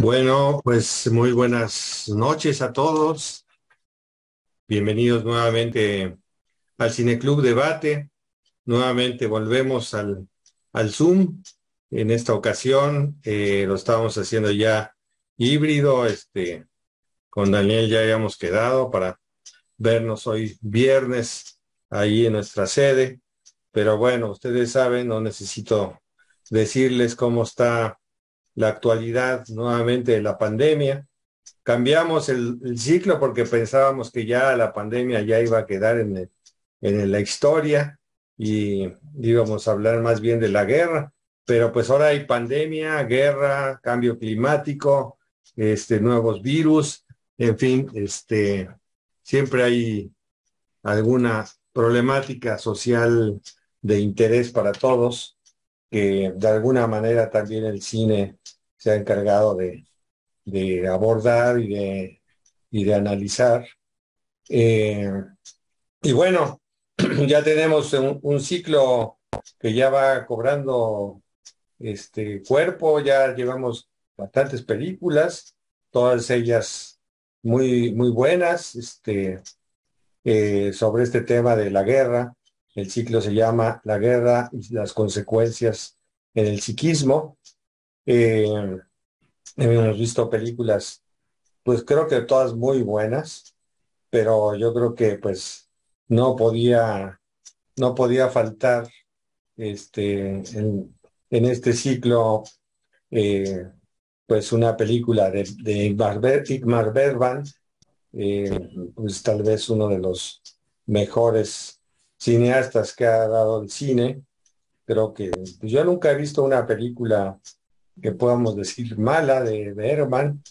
Bueno, pues muy buenas noches a todos. Bienvenidos nuevamente al Cineclub Debate. Nuevamente volvemos al Zoom. En esta ocasión lo estábamos haciendo ya híbrido. Con Daniel ya habíamos quedado para vernos hoy viernes ahí en nuestra sede. Pero bueno, ustedes saben, no necesito decirles cómo está la actualidad nuevamente de la pandemia. Cambiamos el ciclo porque pensábamos que ya la pandemia ya iba a quedar en la historia y íbamos a hablar más bien de la guerra, pero pues ahora hay pandemia, guerra, cambio climático, nuevos virus, en fin, siempre hay alguna problemática social de interés para todos, que de alguna manera también el cine se ha encargado de abordar y de analizar. Eh, y bueno, ya tenemos un ciclo que ya va cobrando cuerpo, ya llevamos bastantes películas, todas ellas muy, muy buenas, sobre este tema de la guerra. El ciclo se llama La guerra y las consecuencias en el psiquismo. Eh, Hemos visto películas, pues creo que todas muy buenas, pero yo creo que pues no podía, no podía faltar en este ciclo, eh, pues una película de Ingmar Bergman, pues tal vez uno de los mejores cineastas que ha dado el cine. Creo que pues, yo nunca he visto una película que podamos decir mala de Bergman.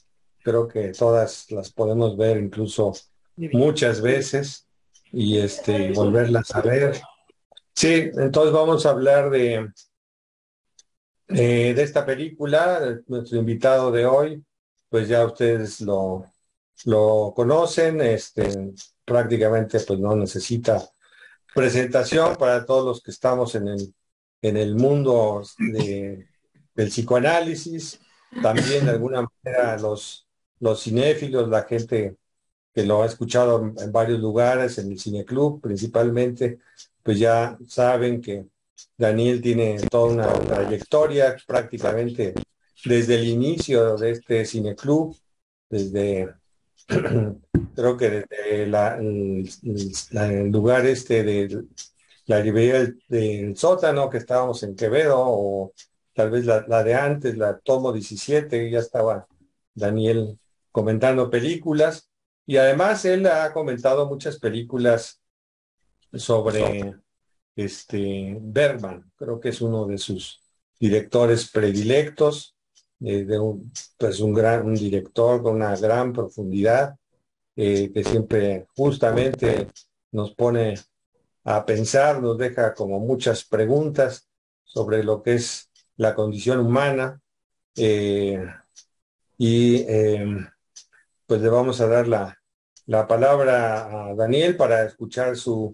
Creo que todas las podemos ver incluso muchas veces y volverlas a ver. Sí, entonces vamos a hablar de esta película. Nuestro invitado de hoy, pues ya ustedes lo conocen, prácticamente pues no necesita presentación para todos los que estamos en el mundo del psicoanálisis. También de alguna manera los cinéfilos, la gente que lo ha escuchado en varios lugares, en el Cineclub principalmente, pues ya saben que Daniel tiene toda una trayectoria prácticamente desde el inicio de este Cineclub, desde creo que desde el lugar de la librería del sótano, que estábamos en Quevedo, o tal vez la de antes, la Tomo 17, ya estaba Daniel comentando películas. Y además él ha comentado muchas películas sobre Bergman. Creo que es uno de sus directores predilectos, pues un director con una gran profundidad, que siempre justamente nos pone a pensar, nos deja como muchas preguntas sobre lo que es la condición humana. eh, y pues le vamos a dar la palabra a Daniel para escuchar su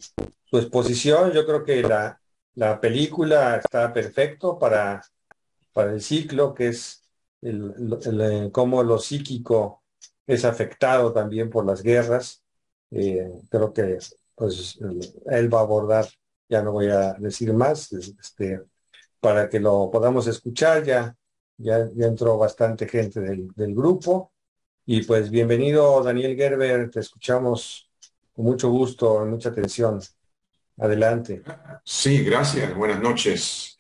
exposición. Yo creo que la película está perfecto para el ciclo, que es cómo lo psíquico es afectado también por las guerras. Creo que pues él va a abordar, ya no voy a decir más, para que lo podamos escuchar. Ya entró bastante gente del grupo. Y pues bienvenido, Daniel Gerber, te escuchamos con mucho gusto, mucha atención. Adelante. Sí, gracias. Buenas noches.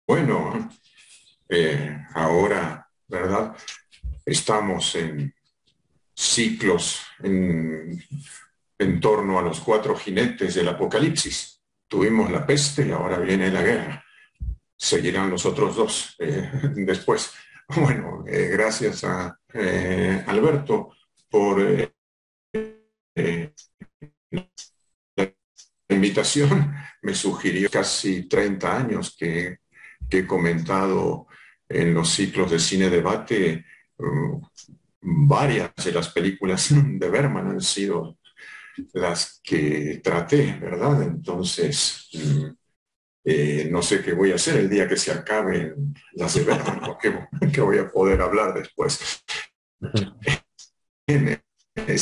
Bueno, ahora, ¿verdad? Estamos en ciclos en torno a los cuatro jinetes del apocalipsis. Tuvimos la peste y ahora viene la guerra. Seguirán los otros dos después. Bueno, gracias a Alberto por eh, la invitación. Me sugirió casi 30 años que he comentado en los ciclos de cine debate. Varias de las películas de Berman han sido las que traté, ¿verdad? Entonces, No sé qué voy a hacer el día que se acaben las de Bergman, porque que voy a poder hablar después en el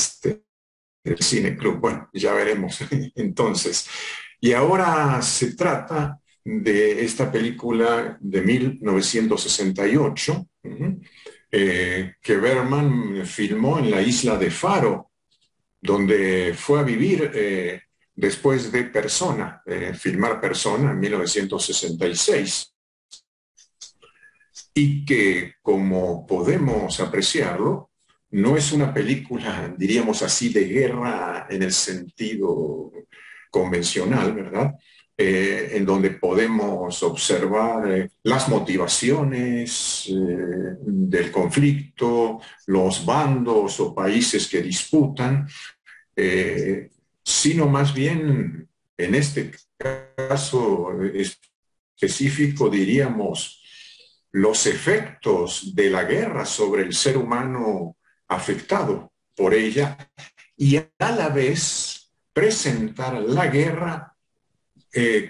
Cine Club. Bueno, ya veremos entonces. Y ahora se trata de esta película de 1968, que Bergman filmó en la isla de Faro, donde fue a vivir después de Persona, filmar Persona en 1966, y que, como podemos apreciarlo, no es una película, diríamos así, de guerra en el sentido convencional, ¿verdad? En donde podemos observar las motivaciones del conflicto, los bandos o países que disputan, sino más bien, en este caso específico, diríamos, los efectos de la guerra sobre el ser humano afectado por ella y a la vez presentar la guerra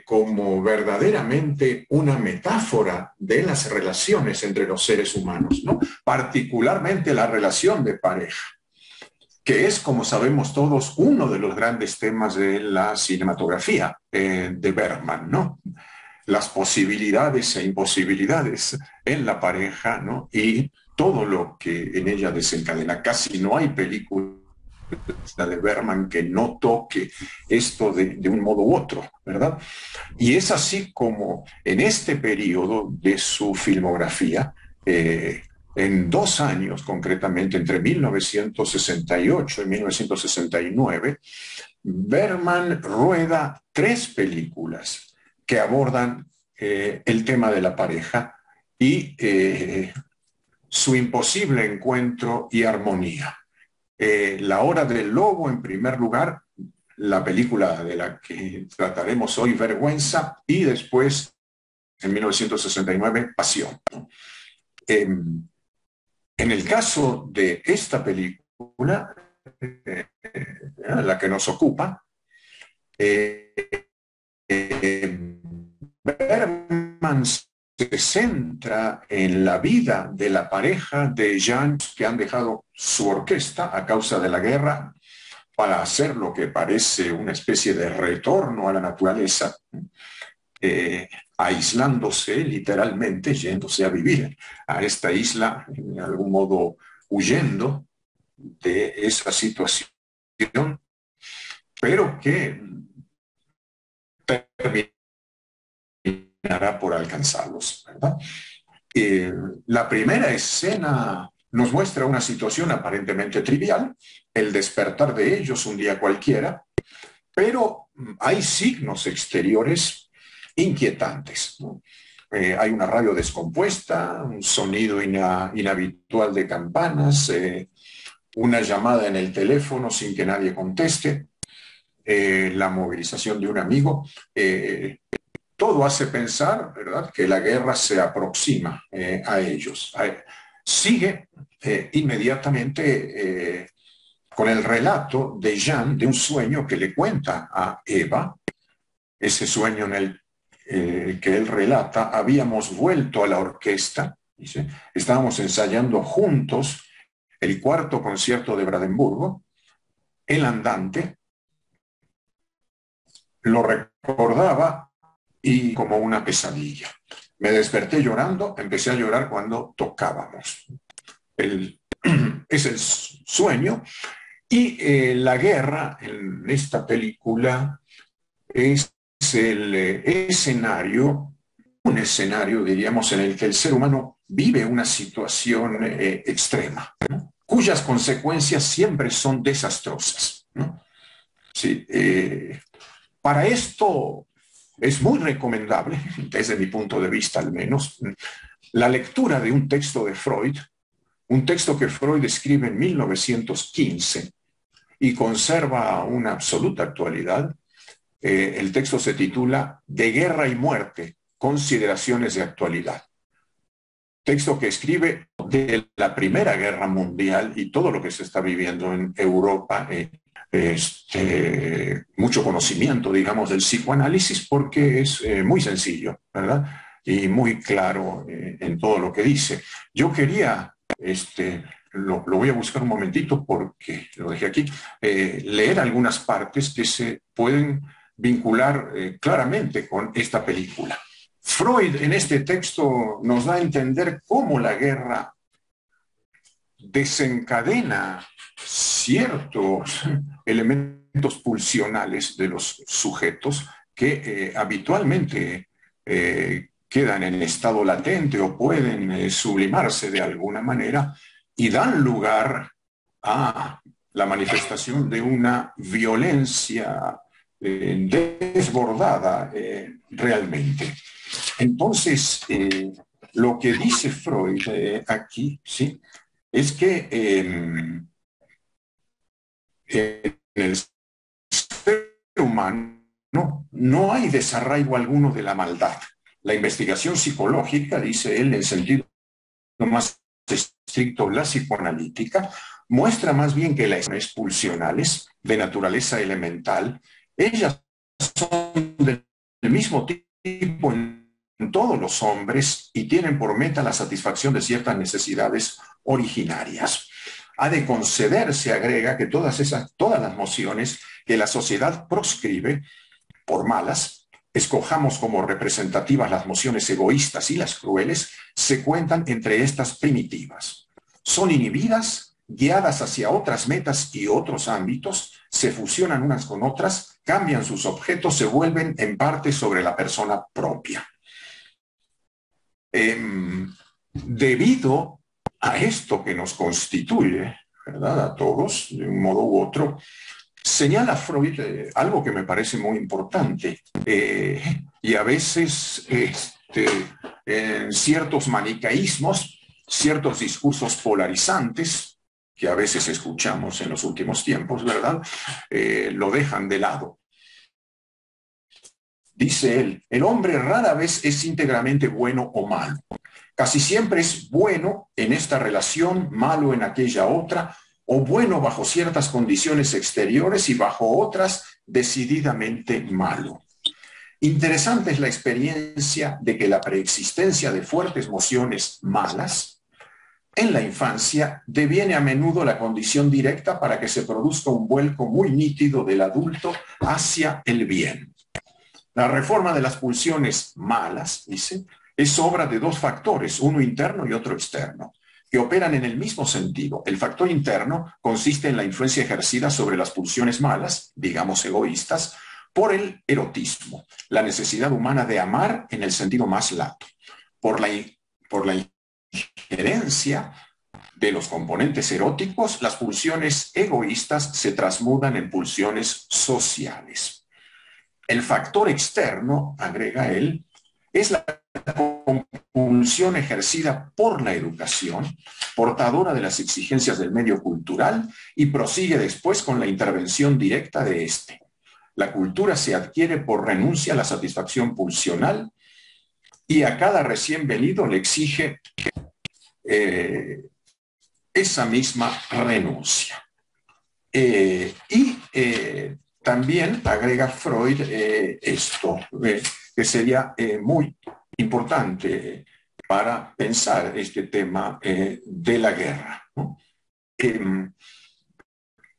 como verdaderamente una metáfora de las relaciones entre los seres humanos, ¿no? Particularmente la relación de pareja, que es, como sabemos todos, uno de los grandes temas de la cinematografía de Bergman, ¿no? Las posibilidades e imposibilidades en la pareja, ¿no? Y todo lo que en ella desencadena. Casi no hay película de Bergman que no toque esto de un modo u otro, ¿verdad? Y es así como en este periodo de su filmografía, en 2 años concretamente, entre 1968 y 1969, Bergman rueda 3 películas que abordan el tema de la pareja y su imposible encuentro y armonía. La hora del lobo, en primer lugar, la película de la que trataremos hoy, Vergüenza, y después, en 1969, Pasión. En el caso de esta película, la que nos ocupa, Bergman se centra en la vida de la pareja de Jean, que han dejado su orquesta a causa de la guerra para hacer lo que parece una especie de retorno a la naturaleza, aislándose literalmente, yéndose a vivir a esta isla, de algún modo huyendo de esa situación, pero que terminará por alcanzarlos, ¿verdad? La primera escena nos muestra una situación aparentemente trivial, el despertar de ellos un día cualquiera, pero hay signos exteriores inquietantes, ¿no? Hay una radio descompuesta, un sonido inhabitual de campanas, una llamada en el teléfono sin que nadie conteste, la movilización de un amigo. Todo hace pensar, ¿verdad?, que la guerra se aproxima a ellos. Sigue inmediatamente con el relato de Jean de un sueño que le cuenta a Eva. Ese sueño en el que él relata: habíamos vuelto a la orquesta, dice, estábamos ensayando juntos el 4º concierto de Brandenburgo, el andante, lo recordaba y como una pesadilla. Me desperté llorando, empecé a llorar cuando tocábamos. Es el sueño. Y la guerra en esta película es el escenario, un escenario, diríamos, en el que el ser humano vive una situación extrema, ¿no?, cuyas consecuencias siempre son desastrosas, ¿no? Sí, para esto es muy recomendable, desde mi punto de vista al menos, la lectura de un texto de Freud, un texto que Freud escribe en 1915 y conserva una absoluta actualidad. El texto se titula De guerra y muerte, consideraciones de actualidad. Texto que escribe de la Primera Guerra Mundial y todo lo que se está viviendo en Europa mucho conocimiento, digamos, del psicoanálisis porque es muy sencillo, ¿verdad? Y muy claro en todo lo que dice. Yo quería, lo voy a buscar un momentito porque lo dejé aquí, leer algunas partes que se pueden vincular claramente con esta película. Freud en este texto nos da a entender cómo la guerra desencadena ciertos elementos pulsionales de los sujetos que habitualmente quedan en estado latente o pueden sublimarse de alguna manera y dan lugar a la manifestación de una violencia desbordada realmente. Entonces, lo que dice Freud aquí, ¿sí?, es que en el ser humano no hay desarraigo alguno de la maldad. La investigación psicológica, dice él, en sentido más estricto, la psicoanalítica, muestra más bien que las emociones pulsionales de naturaleza elemental, ellas son del mismo tipo en todos los hombres y tienen por meta la satisfacción de ciertas necesidades originarias. Ha de concederse, agrega, que todas las mociones que la sociedad proscribe por malas, escojamos como representativas las mociones egoístas y las crueles, se cuentan entre estas primitivas. Son inhibidas, guiadas hacia otras metas y otros ámbitos, se fusionan unas con otras, cambian sus objetos, se vuelven en parte sobre la persona propia. Debido a esto que nos constituye, ¿verdad?, a todos, de un modo u otro, señala Freud algo que me parece muy importante y a veces en ciertos manicaísmos, ciertos discursos polarizantes que a veces escuchamos en los últimos tiempos, ¿verdad?, lo dejan de lado. Dice él, el hombre rara vez es íntegramente bueno o malo. Casi siempre es bueno en esta relación, malo en aquella otra, o bueno bajo ciertas condiciones exteriores y bajo otras decididamente malo. Interesante es la experiencia de que la preexistencia de fuertes emociones malas en la infancia deviene a menudo la condición directa para que se produzca un vuelco muy nítido del adulto hacia el bien. La reforma de las pulsiones malas, dice, es obra de dos factores, uno interno y otro externo, que operan en el mismo sentido. El factor interno consiste en la influencia ejercida sobre las pulsiones malas, digamos egoístas, por el erotismo, la necesidad humana de amar en el sentido más lato, por la injerencia de los componentes eróticos, las pulsiones egoístas se transmudan en pulsiones sociales. El factor externo, agrega él, es la compulsión ejercida por la educación, portadora de las exigencias del medio cultural, y prosigue después con la intervención directa de éste. La cultura se adquiere por renuncia a la satisfacción pulsional y a cada recién venido le exige esa misma renuncia. También agrega Freud esto, que sería muy importante para pensar este tema de la guerra, ¿no?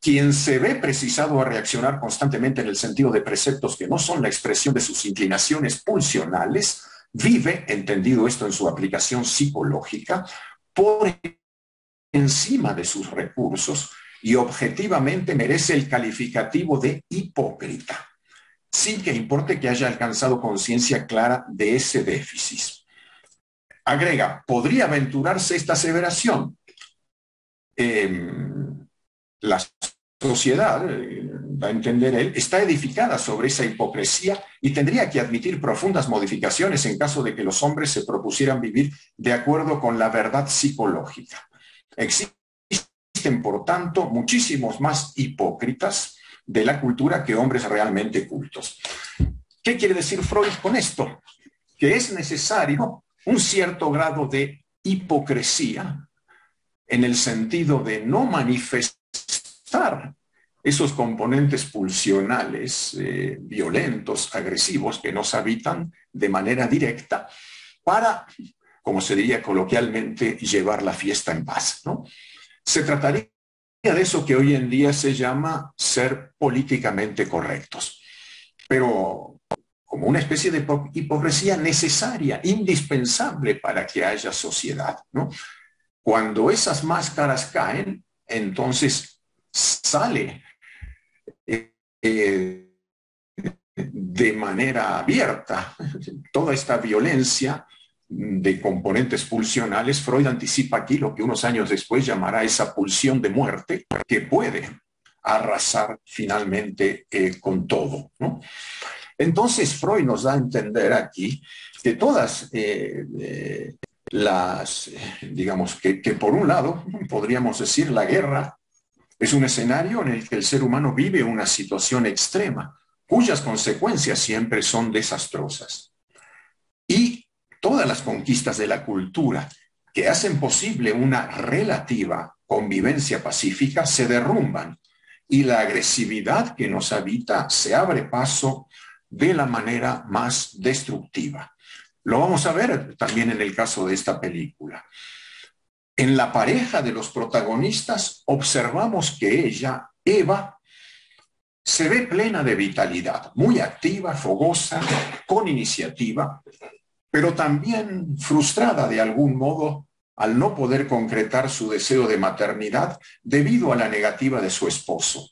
Quien se ve precisado a reaccionar constantemente en el sentido de preceptos que no son la expresión de sus inclinaciones pulsionales, vive, entendido esto en su aplicación psicológica, por encima de sus recursos y objetivamente merece el calificativo de hipócrita, sin que importe que haya alcanzado conciencia clara de ese déficit. Agrega, ¿podría aventurarse esta aseveración? La sociedad, va a entender él, está edificada sobre esa hipocresía y tendría que admitir profundas modificaciones en caso de que los hombres se propusieran vivir de acuerdo con la verdad psicológica. Existen, por tanto, muchísimos más hipócritas de la cultura que hombres realmente cultos. ¿Qué quiere decir Freud con esto? Que es necesario un cierto grado de hipocresía en el sentido de no manifestar esos componentes pulsionales violentos, agresivos, que nos habitan de manera directa para, como se diría coloquialmente, llevar la fiesta en paz, ¿no? Se trataría de eso que hoy en día se llama ser políticamente correctos, pero como una especie de hipocresía necesaria, indispensable para que haya sociedad, ¿no? Cuando esas máscaras caen, entonces sale eh, de manera abierta toda esta violencia de componentes pulsionales. Freud anticipa aquí lo que unos años después llamará esa pulsión de muerte que puede arrasar finalmente con todo, ¿no? Entonces Freud nos da a entender aquí que todas digamos, que por un lado podríamos decir la guerra es un escenario en el que el ser humano vive una situación extrema, cuyas consecuencias siempre son desastrosas. Y todas las conquistas de la cultura que hacen posible una relativa convivencia pacífica se derrumban y la agresividad que nos habita se abre paso de la manera más destructiva. Lo vamos a ver también en el caso de esta película. En la pareja de los protagonistas observamos que ella, Eva, se ve plena de vitalidad, muy activa, fogosa, con iniciativa, pero también frustrada de algún modo al no poder concretar su deseo de maternidad debido a la negativa de su esposo,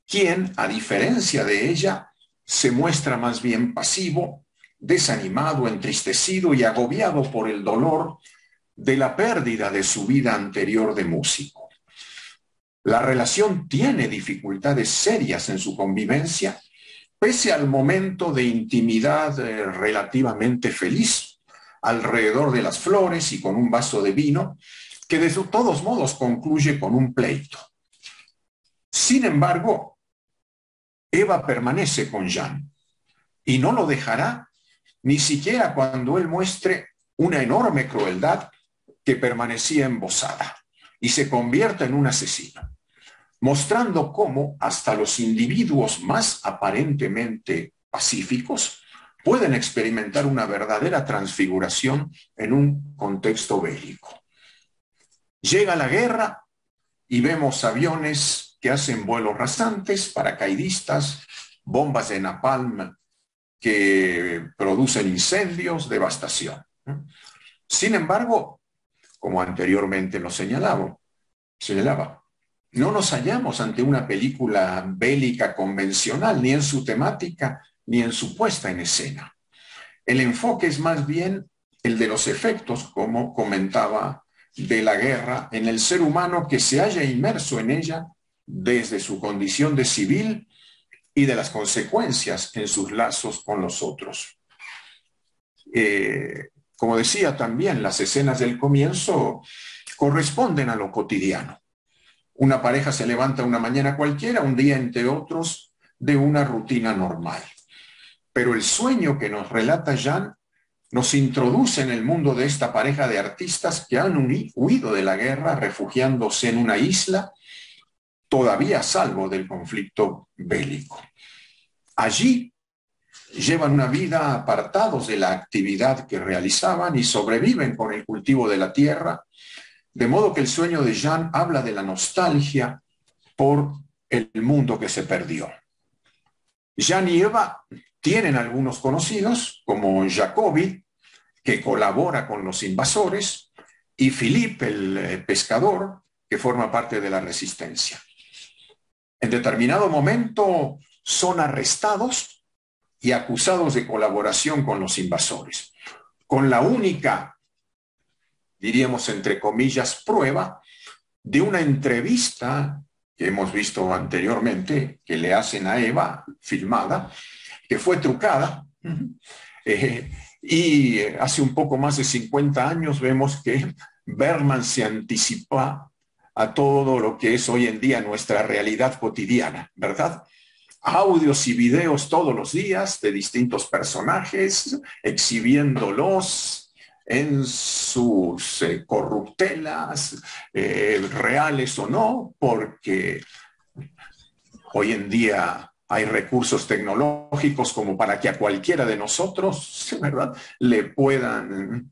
quien, a diferencia de ella, se muestra más bien pasivo, desanimado, entristecido y agobiado por el dolor de la pérdida de su vida anterior de músico. La relación tiene dificultades serias en su convivencia, pese al momento de intimidad relativamente feliz, alrededor de las flores y con un vaso de vino, que de todos modos concluye con un pleito. Sin embargo, Eva permanece con Jean y no lo dejará ni siquiera cuando él muestre una enorme crueldad que permanecía embosada y se convierta en un asesino, mostrando cómo hasta los individuos más aparentemente pacíficos pueden experimentar una verdadera transfiguración en un contexto bélico. Llega la guerra y vemos aviones que hacen vuelos rasantes, paracaidistas, bombas de napalm que producen incendios, devastación. Sin embargo, como anteriormente lo señalaba, no nos hallamos ante una película bélica convencional, ni en su temática, ni en su puesta en escena. El enfoque es más bien el de los efectos, como comentaba, de la guerra en el ser humano que se halla inmerso en ella desde su condición de civil y de las consecuencias en sus lazos con los otros. Como decía también, las escenas del comienzo corresponden a lo cotidiano. Una pareja se levanta una mañana cualquiera, un día entre otros, de una rutina normal. Pero el sueño que nos relata Jean nos introduce en el mundo de esta pareja de artistas que han huido de la guerra, refugiándose en una isla, todavía a salvo del conflicto bélico. Allí llevan una vida apartados de la actividad que realizaban y sobreviven con el cultivo de la tierra, de modo que el sueño de Jean habla de la nostalgia por el mundo que se perdió. Jean y Eva tienen algunos conocidos, como Jacobi, que colabora con los invasores, y Philippe, el pescador, que forma parte de la resistencia. En determinado momento son arrestados y acusados de colaboración con los invasores, con la única, diríamos entre comillas, prueba de una entrevista que hemos visto anteriormente, que le hacen a Eva, filmada, que fue trucada, y hace un poco más de 50 años vemos que Bergman se anticipa a todo lo que es hoy en día nuestra realidad cotidiana, ¿verdad? Audios y videos todos los días de distintos personajes, exhibiéndolos en sus corruptelas, reales o no, porque Hoy en día hay recursos tecnológicos como para que a cualquiera de nosotros, ¿verdad?, le puedan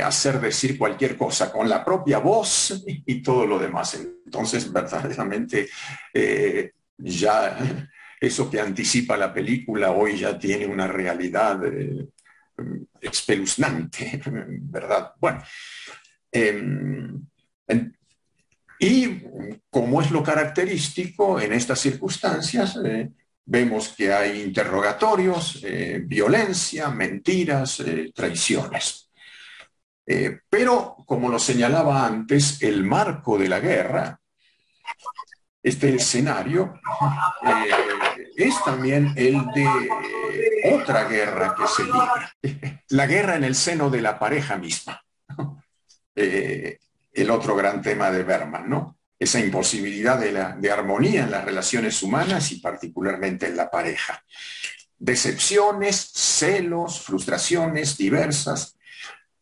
hacer decir cualquier cosa con la propia voz y todo lo demás. Entonces, verdaderamente, ya eso que anticipa la película hoy ya tiene una realidad espeluznante, ¿verdad? Bueno, y como es lo característico en estas circunstancias, vemos que hay interrogatorios, violencia, mentiras, traiciones. Pero, como lo señalaba antes, el marco de la guerra, este escenario, es también el de otra guerra que se libra. La guerra en el seno de la pareja misma. El otro gran tema de Berman, ¿no? Esa imposibilidad de armonía en las relaciones humanas y particularmente en la pareja. Decepciones, celos, frustraciones diversas,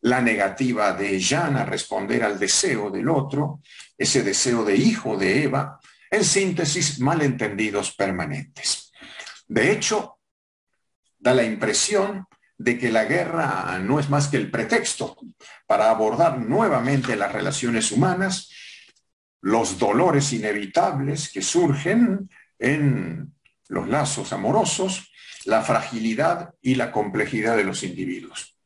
la negativa de Jean a responder al deseo del otro, ese deseo de hijo de Eva, en síntesis, malentendidos permanentes. De hecho, da la impresión de que la guerra no es más que el pretexto para abordar nuevamente las relaciones humanas, los dolores inevitables que surgen en los lazos amorosos, la fragilidad y la complejidad de los individuos.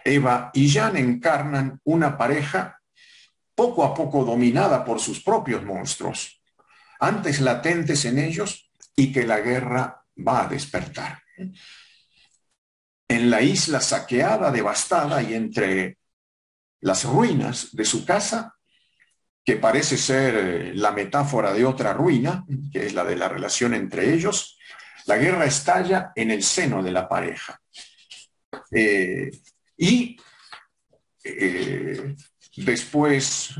Eva y Jean encarnan una pareja poco a poco dominada por sus propios monstruos, antes latentes en ellos y que la guerra va a despertar. En la isla saqueada, devastada y entre las ruinas de su casa, que parece ser la metáfora de otra ruina, que es la de la relación entre ellos, la guerra estalla en el seno de la pareja. Después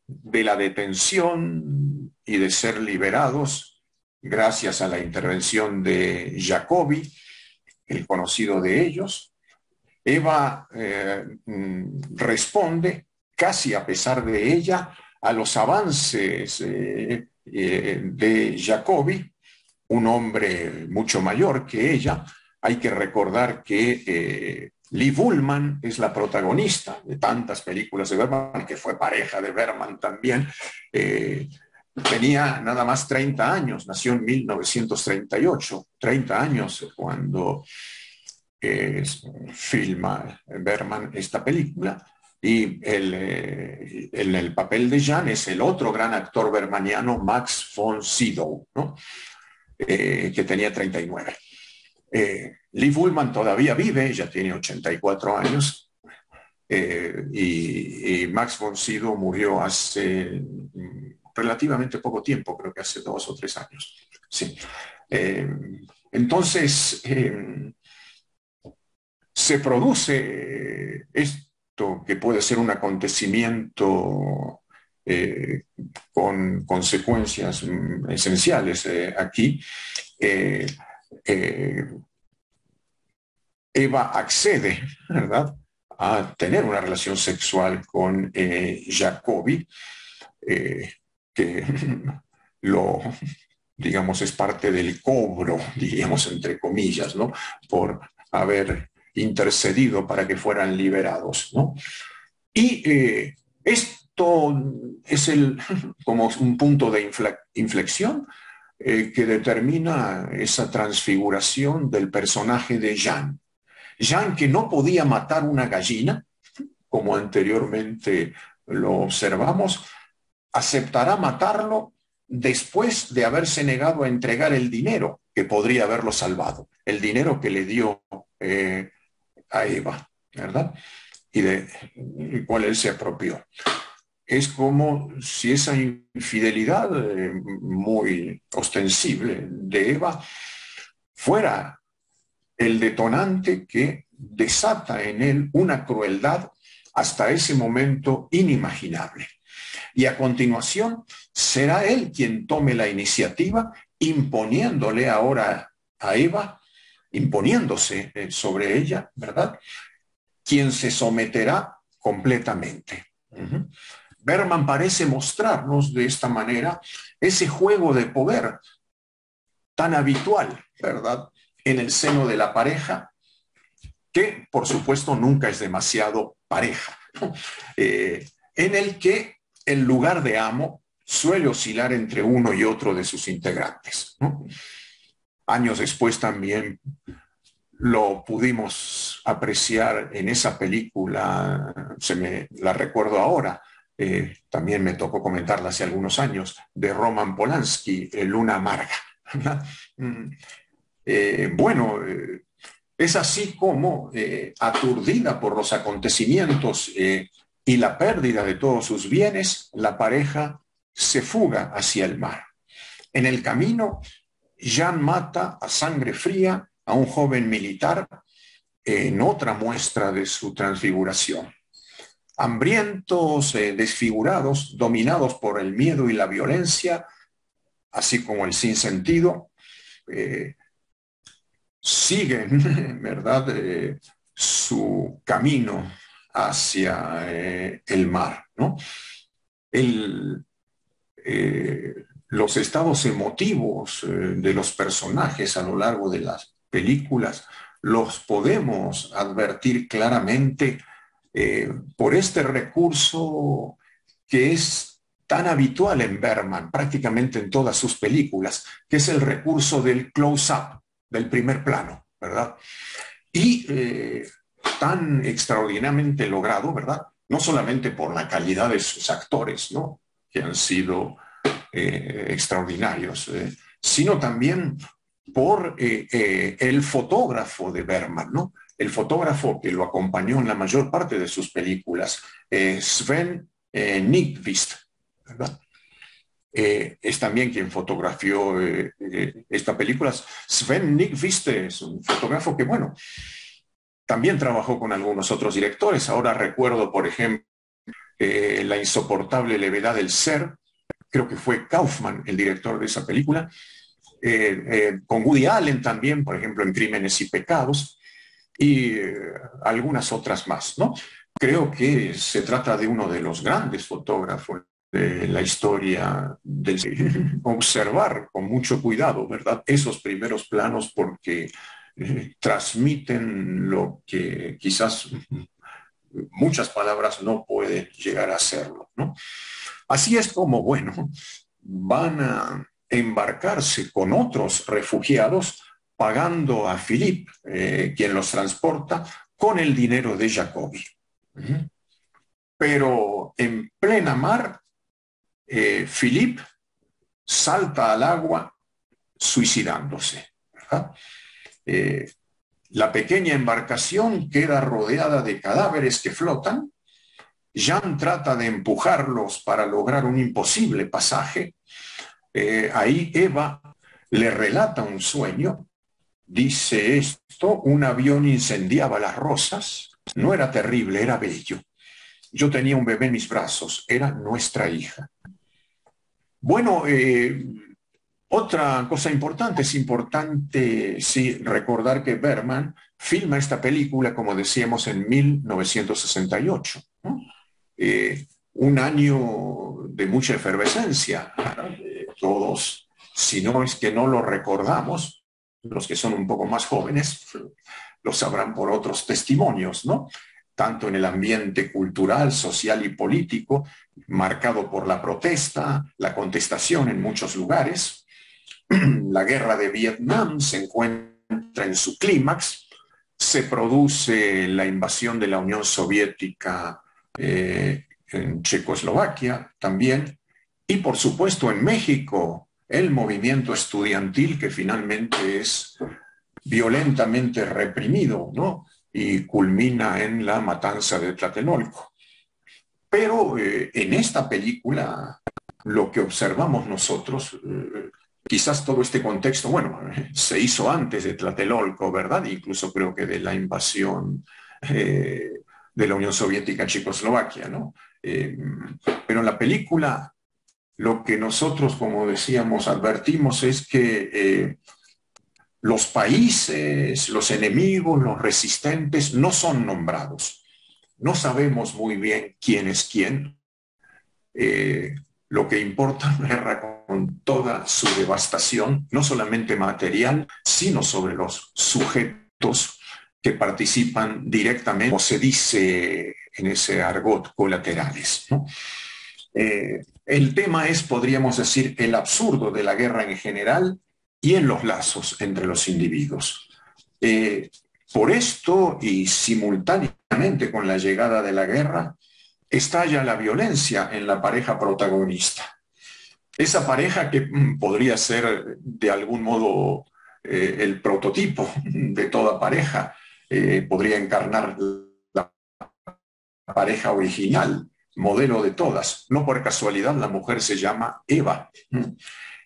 de la detención y de ser liberados, gracias a la intervención de Jacobi, el conocido de ellos, Eva responde, casi a pesar de ella, a los avances de Jacobi, un hombre mucho mayor que ella. Hay que recordar que Liv Ullmann es la protagonista de tantas películas de Berman, que fue pareja de Berman también. Tenía nada más 30 años, nació en 1938, 30 años cuando filma Berman esta película, y en el papel de Jean es el otro gran actor bermaniano, Max von Sydow, ¿no? Que tenía 39. Liv Ullmann todavía vive, ella tiene 84 años, y Max von Sydow murió hace relativamente poco tiempo, creo que hace 2 o 3 años. Sí. Entonces, se produce esto que puede ser un acontecimiento con consecuencias esenciales aquí. Eva accede, ¿verdad?, a tener una relación sexual con Jacobi, que digamos, es parte del cobro, diríamos entre comillas, ¿no?, por haber intercedido para que fueran liberados, ¿no? Y esto es como un punto de inflexión que determina esa transfiguración del personaje de Jean. Jean, que no podía matar una gallina, como anteriormente lo observamos, aceptará matarlo después de haberse negado a entregar el dinero que podría haberlo salvado, el dinero que le dio a Eva, ¿verdad? Y del cual él se apropió. Es como si esa infidelidad muy ostensible de Eva fuera el detonante que desata en él una crueldad hasta ese momento inimaginable. Y a continuación será él quien tome la iniciativa, imponiéndole ahora a Eva, imponiéndose sobre ella, ¿verdad?, quien se someterá completamente. Berman parece mostrarnos de esta manera ese juego de poder tan habitual, ¿verdad?, en el seno de la pareja, que por supuesto nunca es demasiado pareja, ¿no? En el que el lugar de amo suele oscilar entre uno y otro de sus integrantes, ¿no? Años después también lo pudimos apreciar en esa película, la recuerdo ahora, también me tocó comentarla hace algunos años, de Roman Polanski, Luna Amarga. Es así como, aturdida por los acontecimientos y la pérdida de todos sus bienes, la pareja se fuga hacia el mar. En el camino, Jean mata a sangre fría a un joven militar en otra muestra de su transfiguración. Hambrientos, desfigurados, dominados por el miedo y la violencia, así como el sinsentido, siguen, ¿verdad?, su camino hacia el mar, ¿no? Los estados emotivos de los personajes a lo largo de las películas los podemos advertir claramente por este recurso que es tan habitual en Bergman, prácticamente en todas sus películas, que es el recurso del close-up, del primer plano, ¿verdad? Y tan extraordinariamente logrado, ¿verdad? No solamente por la calidad de sus actores, ¿no?, que han sido extraordinarios, sino también por el fotógrafo de Bergman, ¿no? El fotógrafo que lo acompañó en la mayor parte de sus películas, Sven Nykvist, ¿verdad? Es también quien fotografió esta película. Sven Nykvist es un fotógrafo que, bueno, también trabajó con algunos otros directores. Ahora recuerdo, por ejemplo, La insoportable levedad del ser. Creo que fue Kaufman el director de esa película. Con Woody Allen también, por ejemplo, en Crímenes y Pecados, y algunas otras más, ¿no? Creo que se trata de uno de los grandes fotógrafos de la historia del observar con mucho cuidado, ¿verdad?, esos primeros planos, porque transmiten lo que quizás muchas palabras no pueden llegar a hacerlo, ¿no? Así es como, bueno, van a embarcarse con otros refugiados, pagando a Philippe, quien los transporta, con el dinero de Jacobi. Pero en plena mar, Philippe salta al agua suicidándose, ¿verdad? La pequeña embarcación queda rodeada de cadáveres que flotan. Jean trata de empujarlos para lograr un imposible pasaje. Ahí Eva le relata un sueño. Dice esto: un avión incendiaba las rosas. No era terrible, era bello. Yo tenía un bebé en mis brazos, era nuestra hija. Bueno, otra cosa importante, es importante, sí, recordar que Bergman filma esta película, como decíamos, en 1968, ¿no? Un año de mucha efervescencia. Todos, si no es que no lo recordamos, los que son un poco más jóvenes lo sabrán por otros testimonios, ¿no? Tanto en el ambiente cultural, social y político, marcado por la protesta, la contestación en muchos lugares. La guerra de Vietnam se encuentra en su clímax, se produce la invasión de la Unión Soviética en Checoslovaquia también, y por supuesto en México, el movimiento estudiantil, que finalmente es violentamente reprimido, ¿no?, y culmina en la matanza de Tlatelolco. Pero en esta película lo que observamos nosotros, quizás todo este contexto, bueno, se hizo antes de Tlatelolco, ¿verdad? Incluso creo que de la invasión de la Unión Soviética a Checoslovaquia, ¿no? Pero en la película lo que nosotros, como decíamos, advertimos es que los países, los enemigos, los resistentes no son nombrados. No sabemos muy bien quién es quién. Lo que importa en la guerra con toda su devastación, no solamente material, sino sobre los sujetos que participan directamente, como se dice en ese argot, colaterales, ¿no? El tema es, podríamos decir, el absurdo de la guerra en general y en los lazos entre los individuos. Por esto, y simultáneamente con la llegada de la guerra, estalla la violencia en la pareja protagonista. Esa pareja que podría ser de algún modo el prototipo de toda pareja, podría encarnar la pareja original, modelo de todas. No por casualidad la mujer se llama Eva.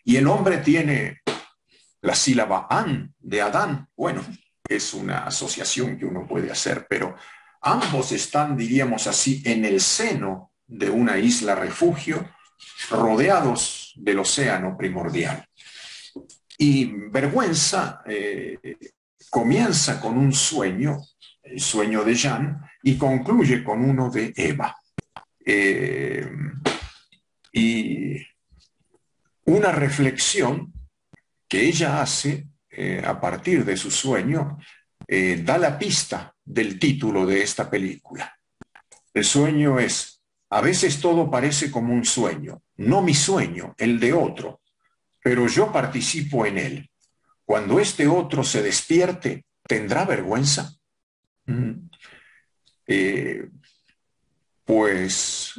Y el hombre tiene la sílaba an de Adán. Bueno, es una asociación que uno puede hacer, pero ambos están, diríamos así, en el seno de una isla refugio, rodeados del océano primordial. Y Vergüenza comienza con un sueño, el sueño de Jean, y concluye con uno de Eva. Y una reflexión que ella hace a partir de su sueño da la pista del título de esta película. El sueño es: a veces todo parece como un sueño, no mi sueño, el de otro, pero yo participo en él. Cuando este otro se despierte, ¿tendrá vergüenza? Pues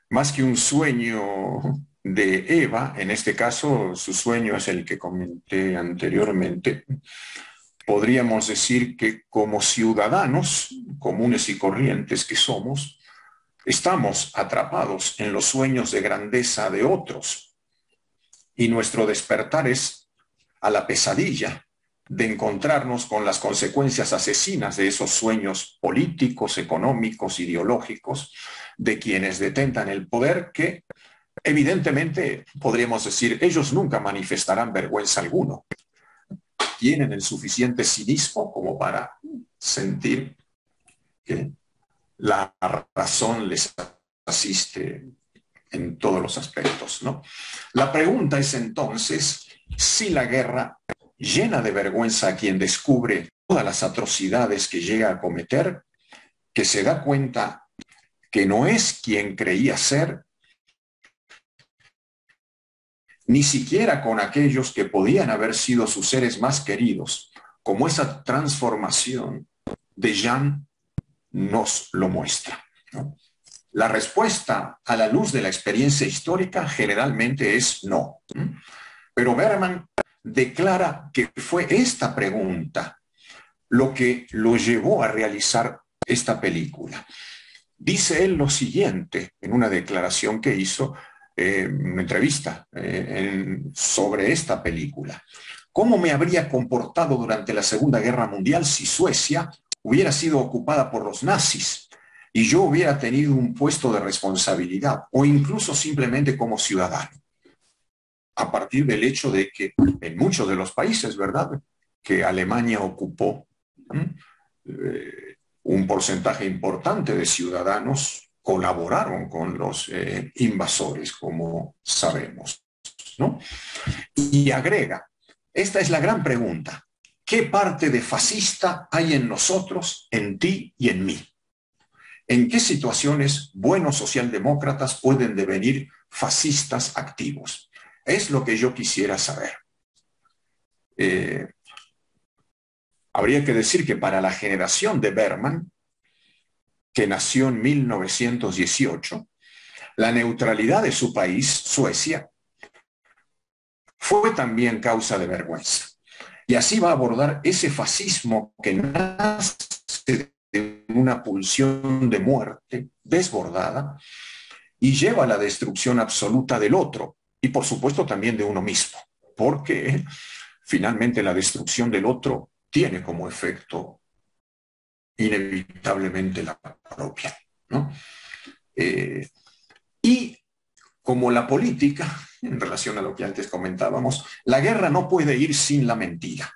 más que un sueño de Eva, en este caso su sueño es el que comenté anteriormente, podríamos decir que como ciudadanos comunes y corrientes que somos, estamos atrapados en los sueños de grandeza de otros y nuestro despertar es a la pesadilla de encontrarnos con las consecuencias asesinas de esos sueños políticos, económicos, ideológicos, de quienes detentan el poder que, evidentemente, podríamos decir, ellos nunca manifestarán vergüenza alguno. Tienen el suficiente cinismo como para sentir que la razón les asiste en todos los aspectos, ¿no? La pregunta es entonces si la guerra llena de vergüenza a quien descubre todas las atrocidades que llega a cometer, que se da cuenta que no es quien creía ser, ni siquiera con aquellos que podían haber sido sus seres más queridos, como esa transformación de Jean nos lo muestra, ¿no? La respuesta a la luz de la experiencia histórica generalmente es no. Pero Bergman declara que fue esta pregunta lo que lo llevó a realizar esta película. Dice él lo siguiente en una declaración que hizo en una entrevista sobre esta película. ¿Cómo me habría comportado durante la Segunda Guerra Mundial si Suecia hubiera sido ocupada por los nazis y yo hubiera tenido un puesto de responsabilidad o incluso simplemente como ciudadano? A partir del hecho de que en muchos de los países, ¿verdad?, que Alemania ocupó, un porcentaje importante de ciudadanos colaboraron con los invasores, como sabemos, ¿no? Y agrega, esta es la gran pregunta: ¿qué parte de fascista hay en nosotros, en ti y en mí? ¿En qué situaciones buenos socialdemócratas pueden devenir fascistas activos? Es lo que yo quisiera saber. Habría que decir que para la generación de Bergman, que nació en 1918, la neutralidad de su país, Suecia, fue también causa de vergüenza. Y así va a abordar ese fascismo que nace de una pulsión de muerte desbordada y lleva a la destrucción absoluta del otro y, por supuesto, también de uno mismo, porque finalmente la destrucción del otro tiene como efecto inevitablemente la propia, ¿no? Y como la política, en relación a lo que antes comentábamos, la guerra no puede ir sin la mentira,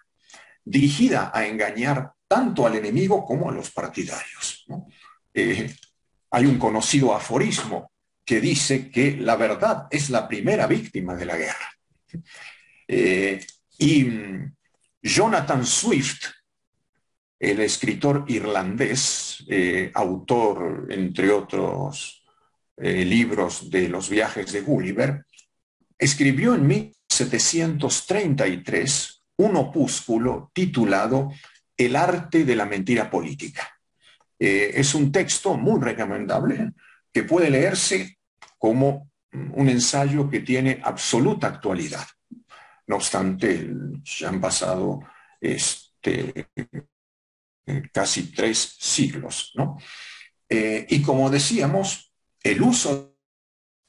dirigida a engañar tanto al enemigo como a los partidarios, ¿no? Hay un conocido aforismo que dice que la verdad es la primera víctima de la guerra. Jonathan Swift, el escritor irlandés, autor, entre otros libros de los viajes de Gulliver, escribió en 1733 un opúsculo titulado El arte de la mentira política. Es un texto muy recomendable que puede leerse como un ensayo que tiene absoluta actualidad. No obstante, ya han pasado casi 3 siglos, ¿no? Y como decíamos, el uso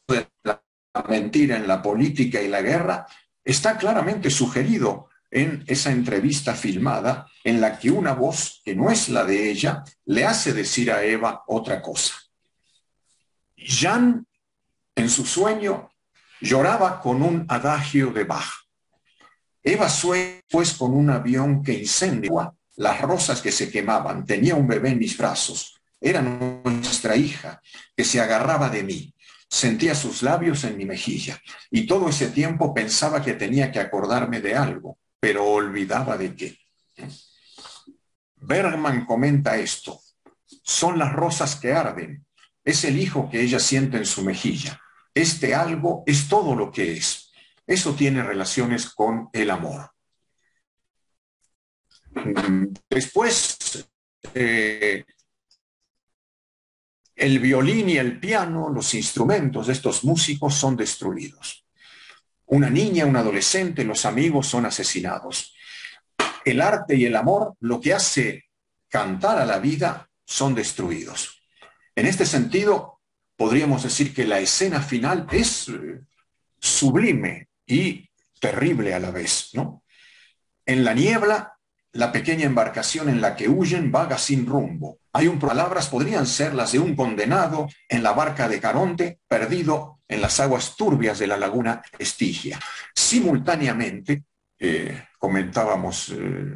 de la mentira en la política y la guerra está claramente sugerido en esa entrevista filmada en la que una voz que no es la de ella le hace decir a Eva otra cosa. Jan, en su sueño, lloraba con un adagio de Bach. Eva sueña pues con un avión que incendia las rosas que se quemaban. Tenía un bebé en mis brazos. Era nuestra hija que se agarraba de mí. Sentía sus labios en mi mejilla. Y todo ese tiempo pensaba que tenía que acordarme de algo, pero olvidaba de qué. Bergman comenta esto. Son las rosas que arden. Es el hijo que ella siente en su mejilla. Este algo es todo lo que es. Eso tiene relaciones con el amor. Después, el violín y el piano, los instrumentos de estos músicos son destruidos. Una niña, un adolescente, los amigos son asesinados. El arte y el amor, lo que hace cantar a la vida, son destruidos. En este sentido, podríamos decir que la escena final es sublime y terrible a la vez, ¿no? En la niebla, la pequeña embarcación en la que huyen vaga sin rumbo. Palabras podrían ser las de un condenado en la barca de Caronte, perdido en las aguas turbias de la laguna Estigia. Simultáneamente, comentábamos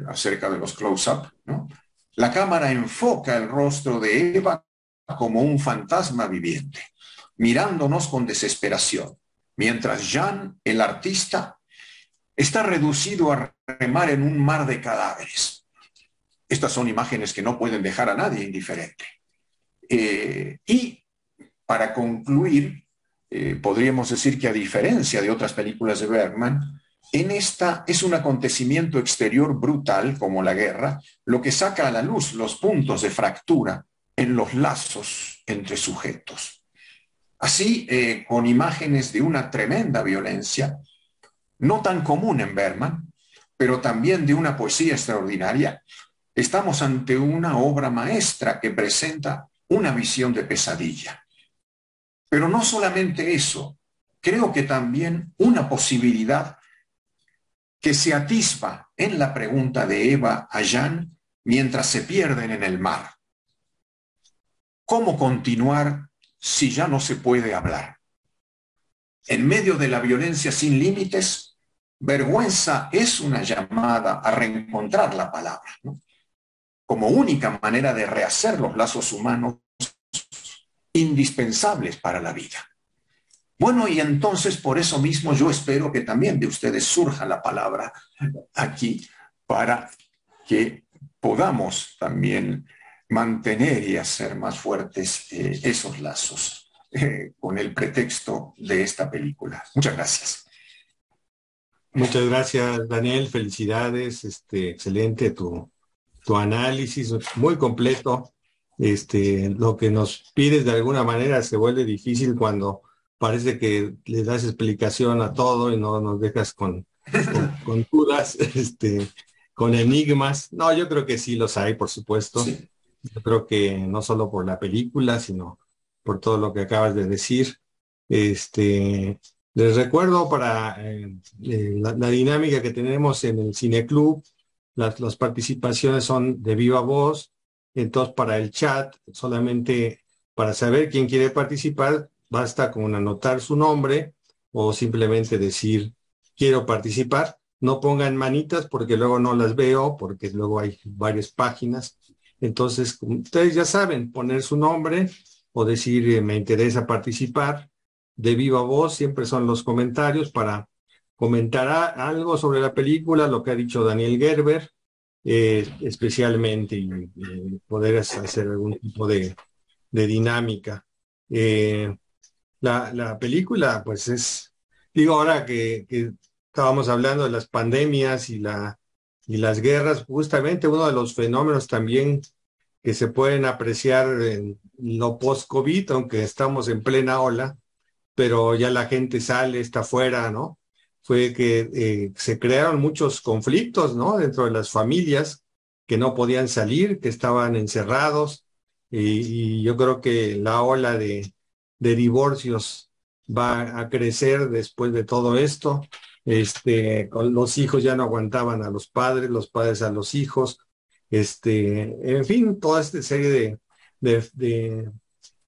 acerca de los close-up, ¿no? La cámara enfoca el rostro de Eva como un fantasma viviente, mirándonos con desesperación, mientras Jan, el artista, está reducido a remar en un mar de cadáveres. Estas son imágenes que no pueden dejar a nadie indiferente. Y para concluir, podríamos decir que a diferencia de otras películas de Bergman, en esta es un acontecimiento exterior brutal, como la guerra, lo que saca a la luz los puntos de fractura en los lazos entre sujetos. Así, con imágenes de una tremenda violencia, no tan común en Bergman, pero también de una poesía extraordinaria, estamos ante una obra maestra que presenta una visión de pesadilla. Pero no solamente eso, creo que también una posibilidad que se atisba en la pregunta de Eva a Jan mientras se pierden en el mar. ¿Cómo continuar si ya no se puede hablar? En medio de la violencia sin límites, vergüenza es una llamada a reencontrar la palabra, ¿no? Como única manera de rehacer los lazos humanos indispensables para la vida. Bueno, y entonces por eso mismo yo espero que también de ustedes surja la palabra aquí para que podamos también mantener y hacer más fuertes esos lazos con el pretexto de esta película. Muchas gracias. Muchas gracias, Daniel. Felicidades. Excelente tu análisis, muy completo. Lo que nos pides de alguna manera se vuelve difícil cuando parece que le das explicación a todo y no nos dejas con dudas, con enigmas. No, yo creo que sí los hay, por supuesto. Sí. Yo creo que no solo por la película, sino por todo lo que acabas de decir. Les recuerdo para la dinámica que tenemos en el Cineclub. Las participaciones son de viva voz. Entonces, para el chat, solamente para saber quién quiere participar, basta con anotar su nombre o simplemente decir, quiero participar. No pongan manitas porque luego no las veo, porque luego hay varias páginas. Entonces, ustedes ya saben, poner su nombre o decir, me interesa participar. de viva voz, siempre son los comentarios para comentar algo sobre la película, lo que ha dicho Daniel Gerber, especialmente, y poder hacer algún tipo de dinámica. Eh, la película, pues digo, ahora que estábamos hablando de las pandemias y las guerras, justamente uno de los fenómenos también que se pueden apreciar en lo post-COVID, aunque estamos en plena ola, pero ya la gente sale, está afuera, ¿no? Fue que se crearon muchos conflictos, ¿no? Dentro de las familias que no podían salir, que estaban encerrados, y yo creo que la ola de divorcios va a crecer después de todo esto. Con los hijos ya no aguantaban a los padres a los hijos, en fin, toda esta serie de, de,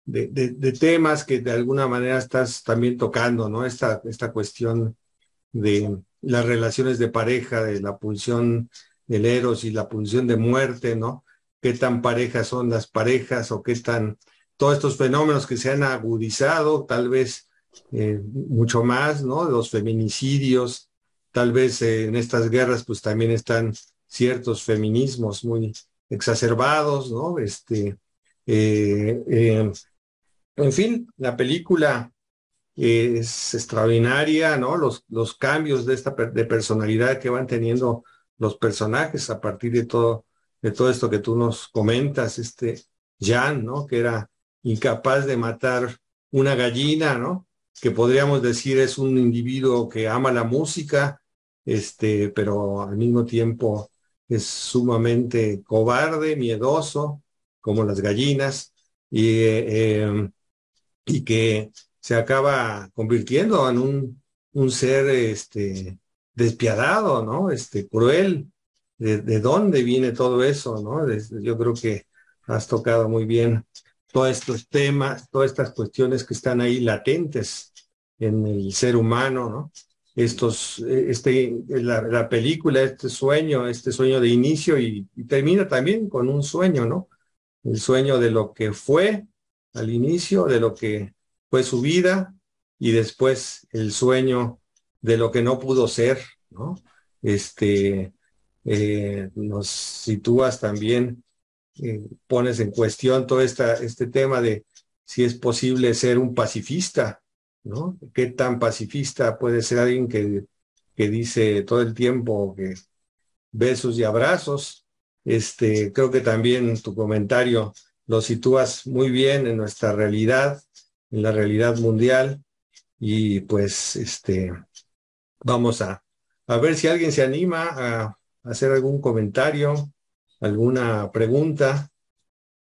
de temas que de alguna manera estás también tocando, ¿no? Esta cuestión de las relaciones de pareja, de la pulsión del eros y la pulsión de muerte, ¿no? ¿Qué tan parejas son las parejas o qué tan... Todos estos fenómenos que se han agudizado, tal vez mucho más, ¿no? Los feminicidios, tal vez en estas guerras pues también están ciertos feminismos muy exacerbados, ¿no? Eh, eh, en fin, la película es extraordinaria, ¿no? Los cambios de personalidad que van teniendo los personajes a partir de todo esto que tú nos comentas, Jan, ¿no? Que era incapaz de matar una gallina, ¿no? Que podríamos decir es un individuo que ama la música, pero al mismo tiempo es sumamente cobarde, miedoso, como las gallinas, y que se acaba convirtiendo en un ser despiadado, ¿no? Cruel. De dónde viene todo eso, ¿no? Yo creo que has tocado muy bien todos estos temas, todas estas cuestiones que están ahí latentes en el ser humano, ¿no? La película, este sueño de inicio y termina también con un sueño, ¿no? El sueño de lo que fue al inicio, de lo que fue su vida y después el sueño de lo que no pudo ser, ¿no? Este, Nos sitúas también, pones en cuestión todo este tema de si es posible ser un pacifista, ¿no? ¿Qué tan pacifista puede ser alguien que dice todo el tiempo que besos y abrazos? Creo que también tu comentario lo sitúas muy bien en nuestra realidad, en la realidad mundial, y pues vamos a ver si alguien se anima a hacer algún comentario, alguna pregunta,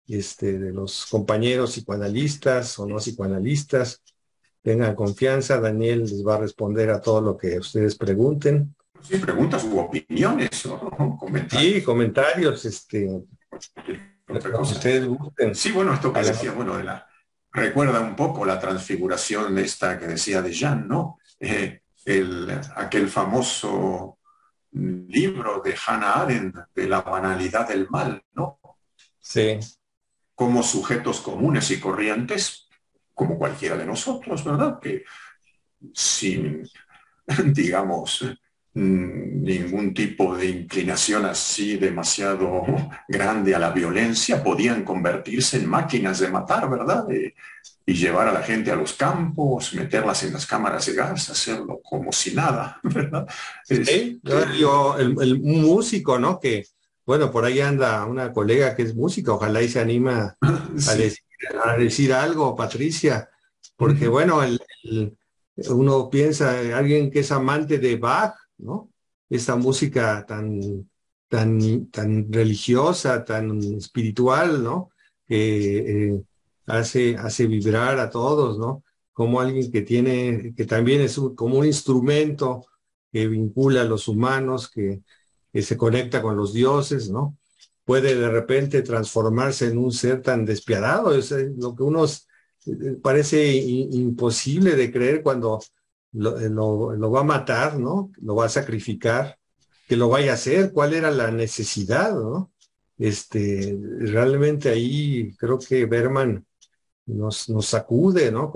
de los compañeros psicoanalistas o no psicoanalistas. Tengan confianza, Daniel les va a responder a todo lo que ustedes pregunten. Sí, preguntas u opiniones o Sí, comentarios. comentarios, Otra lo que cosa. ustedes gusten. Sí, bueno, esto que decía, Adelante. bueno, recuerda un poco la transfiguración esta que decía de Jean, ¿no? Aquel famoso libro de Hannah Arendt de la banalidad del mal, ¿no? Sí, Como sujetos comunes y corrientes, como cualquiera de nosotros, ¿verdad? Que sin, digamos, ningún tipo de inclinación así demasiado grande a la violencia, podían convertirse en máquinas de matar, ¿verdad? Y llevar a la gente a los campos, meterlas en las cámaras de gas, hacerlo como si nada, ¿verdad? sí. El músico, ¿no? Que, bueno, por ahí anda una colega que es música, ojalá y se anima a Sí. decir, a decir algo, Patricia, porque bueno, uno piensa en alguien que es amante de Bach, ¿no? Esa música tan religiosa, tan espiritual, ¿no? Que hace vibrar a todos, ¿no? Como alguien que también es como un instrumento que vincula a los humanos, que se conecta con los dioses, ¿no? Puede de repente transformarse en un ser tan despiadado, es lo que parece imposible de creer cuando lo va a matar, ¿no? Lo va a sacrificar, que lo vaya a hacer, cuál era la necesidad, ¿no? Realmente ahí creo que Berman nos sacude, ¿no?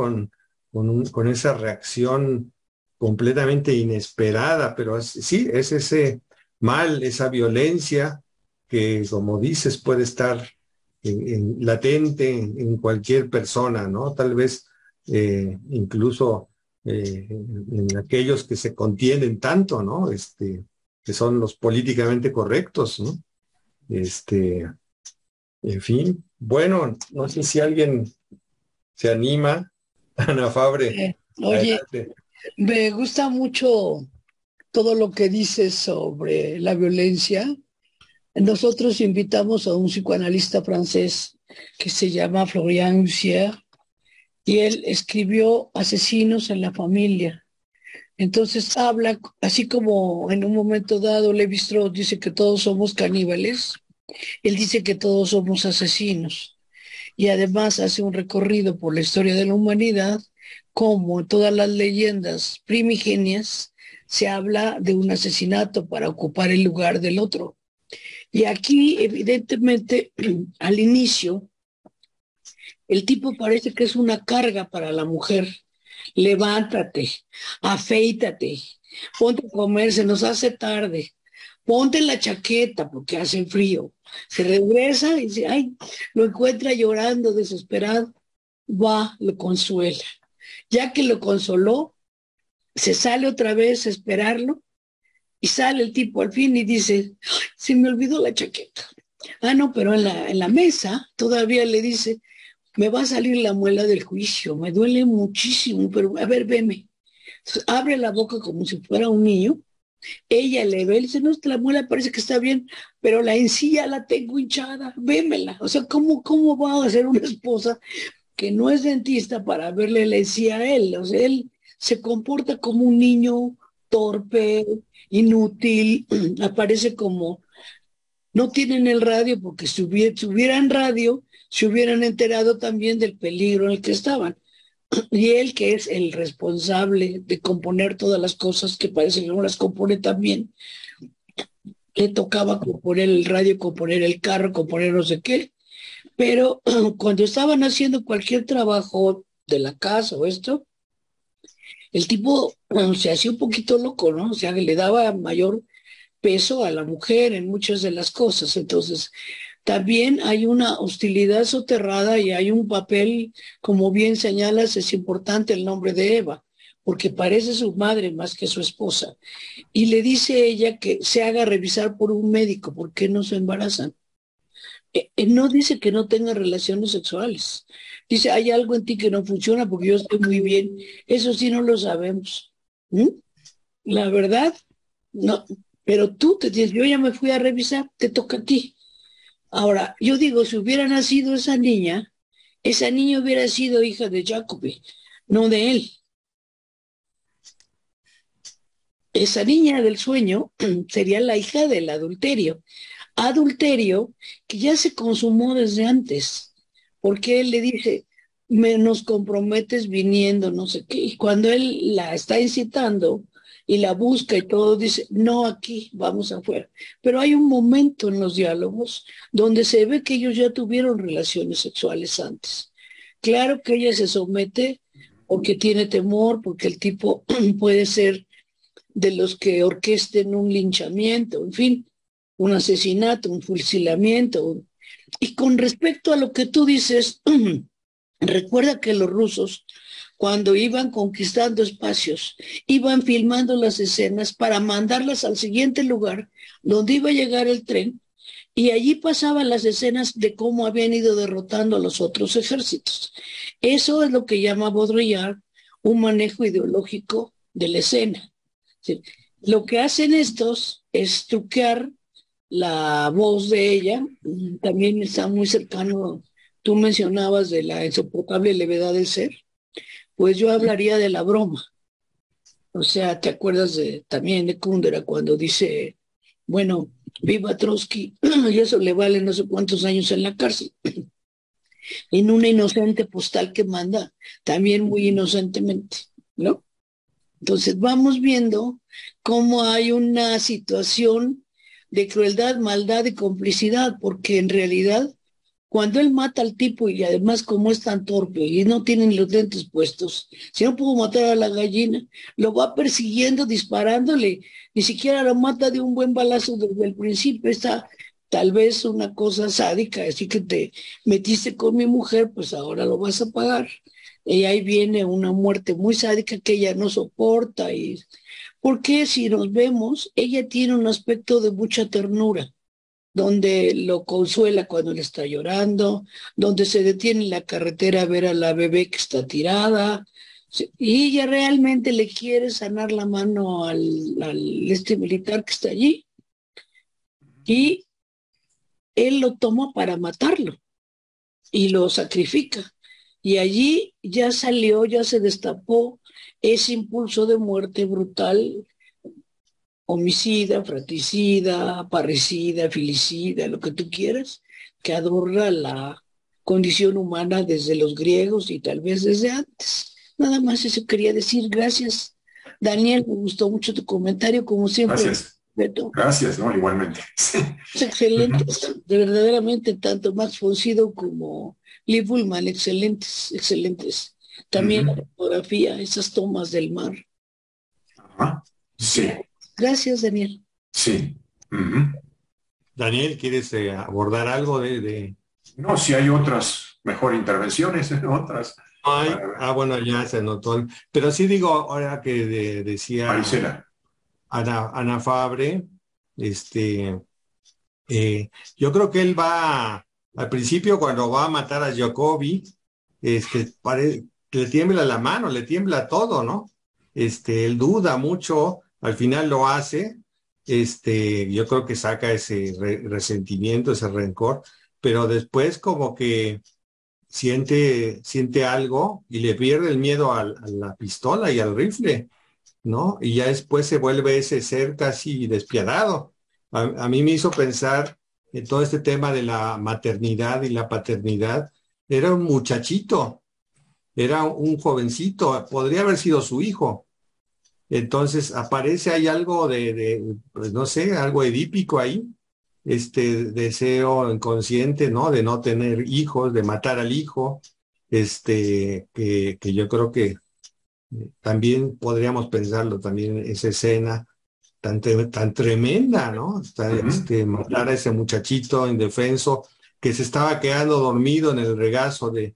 con esa reacción completamente inesperada, pero sí, es ese mal, esa violencia que, como dices, puede estar latente en cualquier persona, ¿no? Tal vez incluso en aquellos que se contienen tanto, ¿no? Que son los políticamente correctos, ¿no? Este, en fin, bueno, no sé si alguien se anima, Ana Fabre, Oye, adelante. me gusta mucho todo lo que dices sobre la violencia. Nosotros invitamos a un psicoanalista francés que se llama Florian Lussier y él escribió Asesinos en la familia. Entonces habla, así como en un momento dado Levi-Strauss dice que todos somos caníbales, él dice que todos somos asesinos y además hace un recorrido por la historia de la humanidad, como en todas las leyendas primigenias se habla de un asesinato para ocupar el lugar del otro. Y aquí, evidentemente, al inicio, el tipo parece que es una carga para la mujer. Levántate, afeítate, ponte a comer, se nos hace tarde, ponte la chaqueta porque hace frío. Se regresa y dice, ay, lo encuentra llorando, desesperado, va, lo consuela. Ya que lo consoló, se sale otra vez a esperarlo y sale el tipo al fin y dice, se me olvidó la chaqueta. Ah, no, pero en la mesa todavía le dice, me va a salir la muela del juicio, me duele muchísimo, pero a ver, veme. Entonces, abre la boca como si fuera un niño, ella le ve, le dice, no, la muela parece que está bien, pero la encía la tengo hinchada, vémela. O sea, ¿cómo va a ser una esposa que no es dentista para verle la encía a él? O sea, él se comporta como un niño torpe, inútil, aparece como no tienen el radio porque si hubieran radio, se hubieran enterado también del peligro en el que estaban. Y él, que es el responsable de componer todas las cosas, que parece que no las compone también, le tocaba componer el radio, componer el carro, componer no sé qué. Pero cuando estaban haciendo cualquier trabajo de la casa o esto, el tipo se hacía un poquito loco, ¿no? O sea, que le daba mayor peso a la mujer en muchas de las cosas. Entonces, también hay una hostilidad soterrada y hay un papel, como bien señalas, es importante el nombre de Eva, porque parece su madre más que su esposa. Y le dice ella que se haga revisar por un médico, ¿por qué no se embarazan? No dice que no tenga relaciones sexuales. Dice, hay algo en ti que no funciona porque yo estoy muy bien. Eso sí no lo sabemos. ¿Mm? La verdad, no. Pero tú te tienes, yo ya me fui a revisar, te toca a ti. Ahora, yo digo, si hubiera nacido esa niña hubiera sido hija de Jacobi, no de él. Esa niña del sueño sería la hija del adulterio. Adulterio que ya se consumó desde antes, porque él le dice, nos comprometes viniendo, no sé qué. Y cuando él la está incitando y la busca y todo, dice, no aquí, vamos afuera. Pero hay un momento en los diálogos donde se ve que ellos ya tuvieron relaciones sexuales antes. Claro que ella se somete porque tiene temor, porque el tipo puede ser de los que orquesten un linchamiento, en fin, un asesinato, un fusilamiento. Y con respecto a lo que tú dices, recuerda que los rusos, cuando iban conquistando espacios, iban filmando las escenas para mandarlas al siguiente lugar donde iba a llegar el tren y allí pasaban las escenas de cómo habían ido derrotando a los otros ejércitos. Eso es lo que llama Baudrillard un manejo ideológico de la escena. Sí. Lo que hacen estos es truquear la voz de ella. También está muy cercano, tú mencionabas de la insoportable levedad del ser, pues yo hablaría de la broma. O sea, ¿te acuerdas también de Kundera cuando dice, bueno, viva Trotsky, y eso le vale no sé cuántos años en la cárcel, en una inocente postal que manda, también muy inocentemente, ¿no? Entonces vamos viendo cómo hay una situación de crueldad, maldad y complicidad, porque en realidad Cuando él mata al tipo y además como es tan torpe y no tienen los lentes puestos, si no pudo matar a la gallina, lo va persiguiendo, disparándole, ni siquiera lo mata de un buen balazo desde el principio. Está tal vez una cosa sádica, así que te metiste con mi mujer, pues ahora lo vas a pagar. Y ahí viene una muerte muy sádica que ella no soporta. Y porque si nos vemos, ella tiene un aspecto de mucha ternura, donde lo consuela cuando le está llorando, donde se detiene en la carretera a ver a la bebé que está tirada, y ella realmente le quiere sanar la mano al este militar que está allí, y él lo toma para matarlo y lo sacrifica. Y allí ya salió, ya se destapó ese impulso de muerte brutal, homicida, fratricida, parricida, filicida, lo que tú quieras, que adorna la condición humana desde los griegos y tal vez desde antes. Nada más eso quería decir. Gracias, Daniel, me gustó mucho tu comentario, como siempre. Gracias. Beto. Gracias, ¿no? Igualmente. Sí. Es excelente, de verdaderamente, tanto Max von Sydow como Lee Bullman, excelentes, excelentes. También la fotografía, esas tomas del mar. Ajá. Sí, Gracias, Daniel. sí. Daniel, ¿quieres abordar algo de... No, si hay otras mejor intervenciones, otras. Ay, bueno, ya se notó. Pero sí digo, ahora que decía Marisela. Ana Fabre, este, yo creo que él va, al principio cuando va a matar a Jacobi, le tiembla la mano, le tiembla todo, ¿no? Él duda mucho, al final lo hace, yo creo que saca ese resentimiento, ese rencor, pero después como que siente algo y le pierde el miedo a la pistola y al rifle, ¿no? Y ya después se vuelve ese ser casi despiadado. A mí me hizo pensar en todo este tema de la maternidad y la paternidad. Era un muchachito, era un jovencito, podría haber sido su hijo. Entonces aparece ahí algo pues no sé, algo edípico ahí, este deseo inconsciente, ¿no? De no tener hijos, de matar al hijo, que yo creo que también podríamos pensarlo, también esa escena tan tremenda, ¿no? Matar a ese muchachito indefenso que se estaba quedando dormido en el regazo de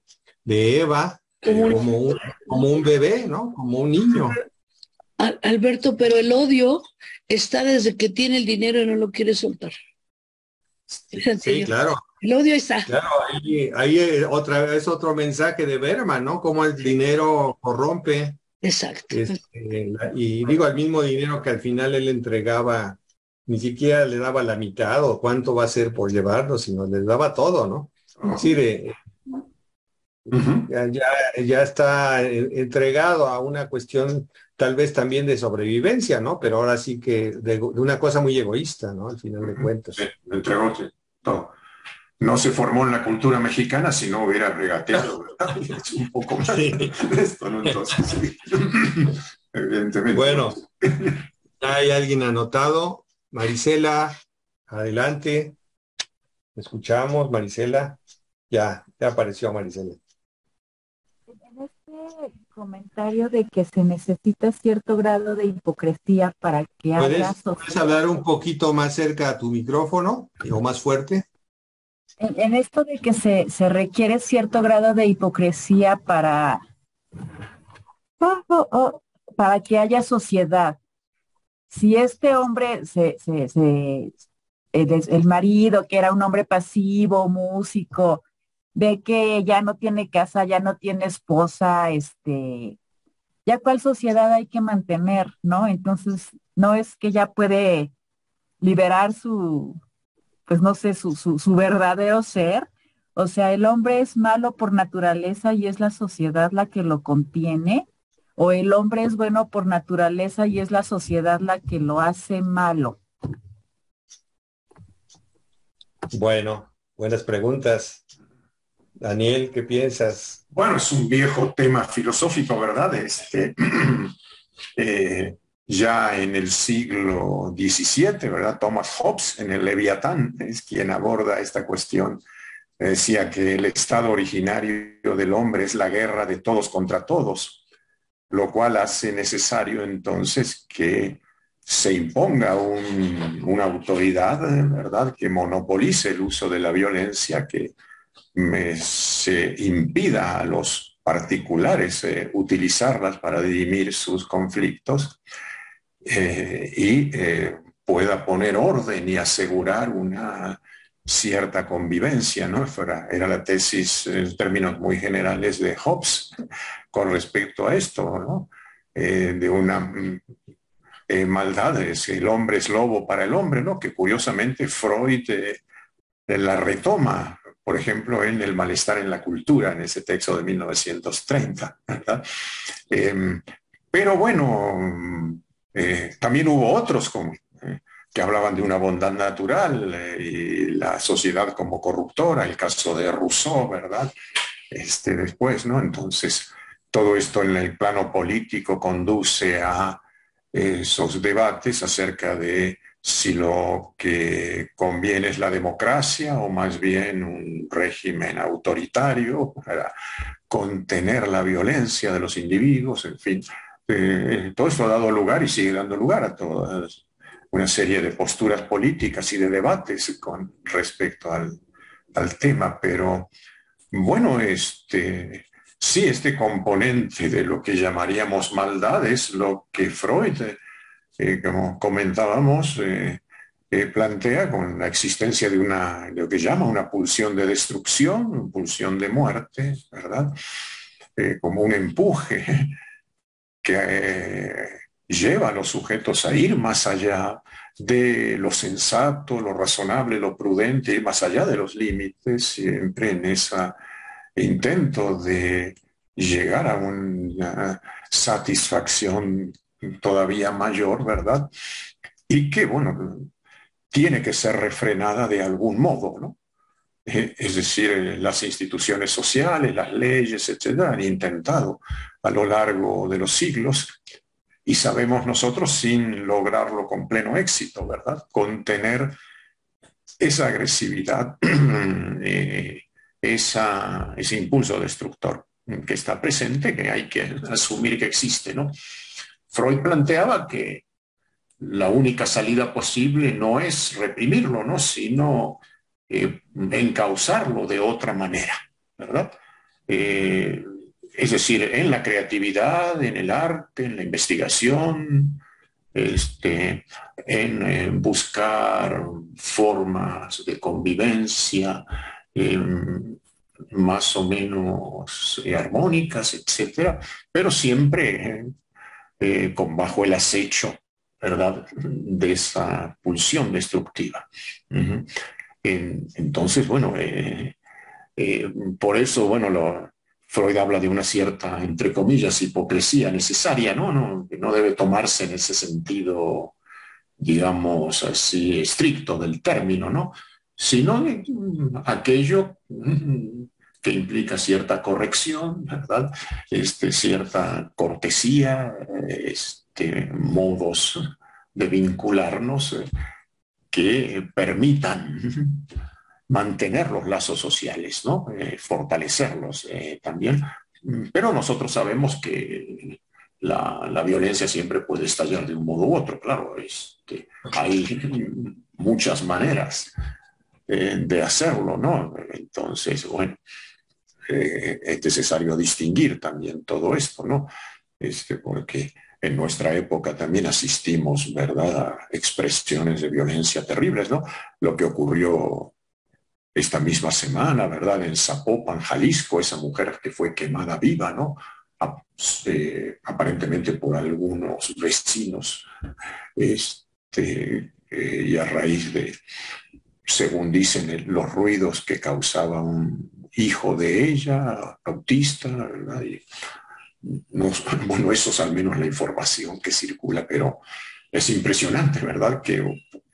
Eva, como un bebé, ¿no? Como un niño. Alberto, pero el odio está desde que tiene el dinero y no lo quiere soltar. Sí, claro. El odio está. Claro, ahí otra vez otro mensaje de Berman, ¿no? Cómo el dinero corrompe. Exacto. Y digo, el mismo dinero que al final él entregaba, ni siquiera le daba la mitad o cuánto va a ser por llevarlo, sino le daba todo, ¿no? Es decir, ya está entregado a una cuestión tal vez también de sobrevivencia, ¿no? Pero ahora sí que de una cosa muy egoísta, ¿no? Al final de cuentas. Sí, entregó todo. No se formó en la cultura mexicana si no hubiera regateado, ¿verdad? Es un poco más de esto, ¿no? Entonces, sí. Evidentemente. Bueno, ya hay alguien anotado. Marisela, adelante. Escuchamos, Marisela. Ya apareció Marisela. En este comentario de que se necesita cierto grado de hipocresía para que haya... ¿Puedes hablar un poquito más cerca a tu micrófono o más fuerte? En esto de que se requiere cierto grado de hipocresía para que haya sociedad. Si este hombre, el marido, que era un hombre pasivo, músico, ve que ya no tiene casa, ya no tiene esposa, ya cuál sociedad hay que mantener, ¿no? Entonces, no es que ya puede liberar pues no sé, su verdadero ser. O sea, el hombre es malo por naturaleza y es la sociedad la que lo contiene, o el hombre es bueno por naturaleza y es la sociedad la que lo hace malo. Bueno, buenas preguntas. Daniel, ¿qué piensas? Bueno, es un viejo tema filosófico, ¿verdad? Ya en el siglo XVII, ¿verdad? Thomas Hobbes, en el Leviatán, es quien aborda esta cuestión decía que el estado originario del hombre es la guerra de todos contra todos, lo cual hace necesario entonces que se imponga una autoridad, ¿verdad?, que monopolice el uso de la violencia, que se impida a los particulares utilizarlas para dirimir sus conflictos, y pueda poner orden y asegurar una cierta convivencia, ¿no? Era la tesis en términos muy generales de Hobbes con respecto a esto, ¿no? De una maldad, el hombre es lobo para el hombre, ¿no? Que curiosamente Freud la retoma, por ejemplo, en El malestar en la cultura, en ese texto de 1930, ¿verdad? Pero bueno, también hubo otros que hablaban de una bondad natural y la sociedad como corruptora, el caso de Rousseau, ¿verdad? Después, ¿no? Entonces, todo esto en el plano político conduce a esos debates acerca de si lo que conviene es la democracia o más bien un régimen autoritario para contener la violencia de los individuos, en fin. Todo esto ha dado lugar y sigue dando lugar a toda una serie de posturas políticas y de debates con respecto al tema, pero bueno, sí, este componente de lo que llamaríamos maldad es lo que Freud, como comentábamos, plantea con la existencia de lo que llama una pulsión de destrucción, una pulsión de muerte, ¿verdad? Como un empuje que lleva a los sujetos a ir más allá de lo sensato, lo razonable, lo prudente, ir más allá de los límites, siempre en ese intento de llegar a una satisfacción todavía mayor, ¿verdad? Y que, bueno, tiene que ser refrenada de algún modo, ¿no? Es decir, las instituciones sociales, las leyes, etcétera, han intentado a lo largo de los siglos, y sabemos nosotros sin lograrlo con pleno éxito, ¿verdad?, contener esa agresividad, ese impulso destructor que está presente, que hay que asumir que existe, ¿no? Freud planteaba que la única salida posible no es reprimirlo, ¿no?, sino encauzarlo de otra manera, ¿verdad? Es decir, en la creatividad, en el arte, en la investigación, en buscar formas de convivencia más o menos armónicas, etcétera, pero siempre bajo el acecho, ¿verdad?, de esa pulsión destructiva. Entonces, bueno, por eso, bueno, Freud habla de una cierta, entre comillas, hipocresía necesaria, ¿no? No debe tomarse en ese sentido, digamos así, estricto del término, ¿no?, sino de aquello que implica cierta corrección, ¿verdad?, cierta cortesía, modos de vincularnos que permitan mantener los lazos sociales, ¿no? Fortalecerlos también. Pero nosotros sabemos que la violencia siempre puede estallar de un modo u otro, claro. Hay muchas maneras de hacerlo, ¿no? Entonces, bueno, es necesario distinguir también todo esto, ¿no? Porque en nuestra época también asistimos, ¿verdad?, a expresiones de violencia terribles, ¿no? Lo que ocurrió esta misma semana, ¿verdad?, en Zapopan, Jalisco, esa mujer que fue quemada viva, ¿no?, aparentemente por algunos vecinos, y a raíz de, según dicen, los ruidos que causaba un hijo de ella, autista, ¿verdad? Y bueno, eso es al menos la información que circula, pero es impresionante, ¿verdad?, que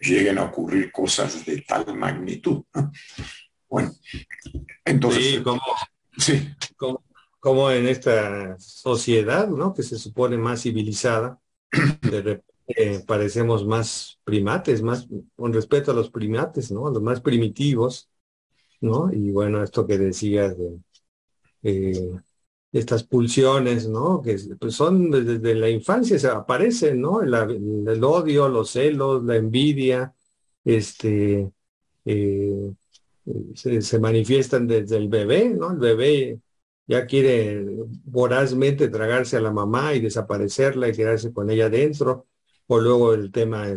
lleguen a ocurrir cosas de tal magnitud, ¿no? Bueno, entonces... Sí, sí. como en esta sociedad, ¿no?, que se supone más civilizada, de repente parecemos más primates, más con respeto a los primates, ¿no?, a los más primitivos, ¿no? Y bueno, esto que decías de estas pulsiones, ¿no? Que pues son desde la infancia, se aparecen, ¿no? El odio, los celos, la envidia, este, eh, se manifiestan desde el bebé, ¿no? El bebé ya quiere vorazmente tragarse a la mamá y desaparecerla y quedarse con ella dentro, o luego el tema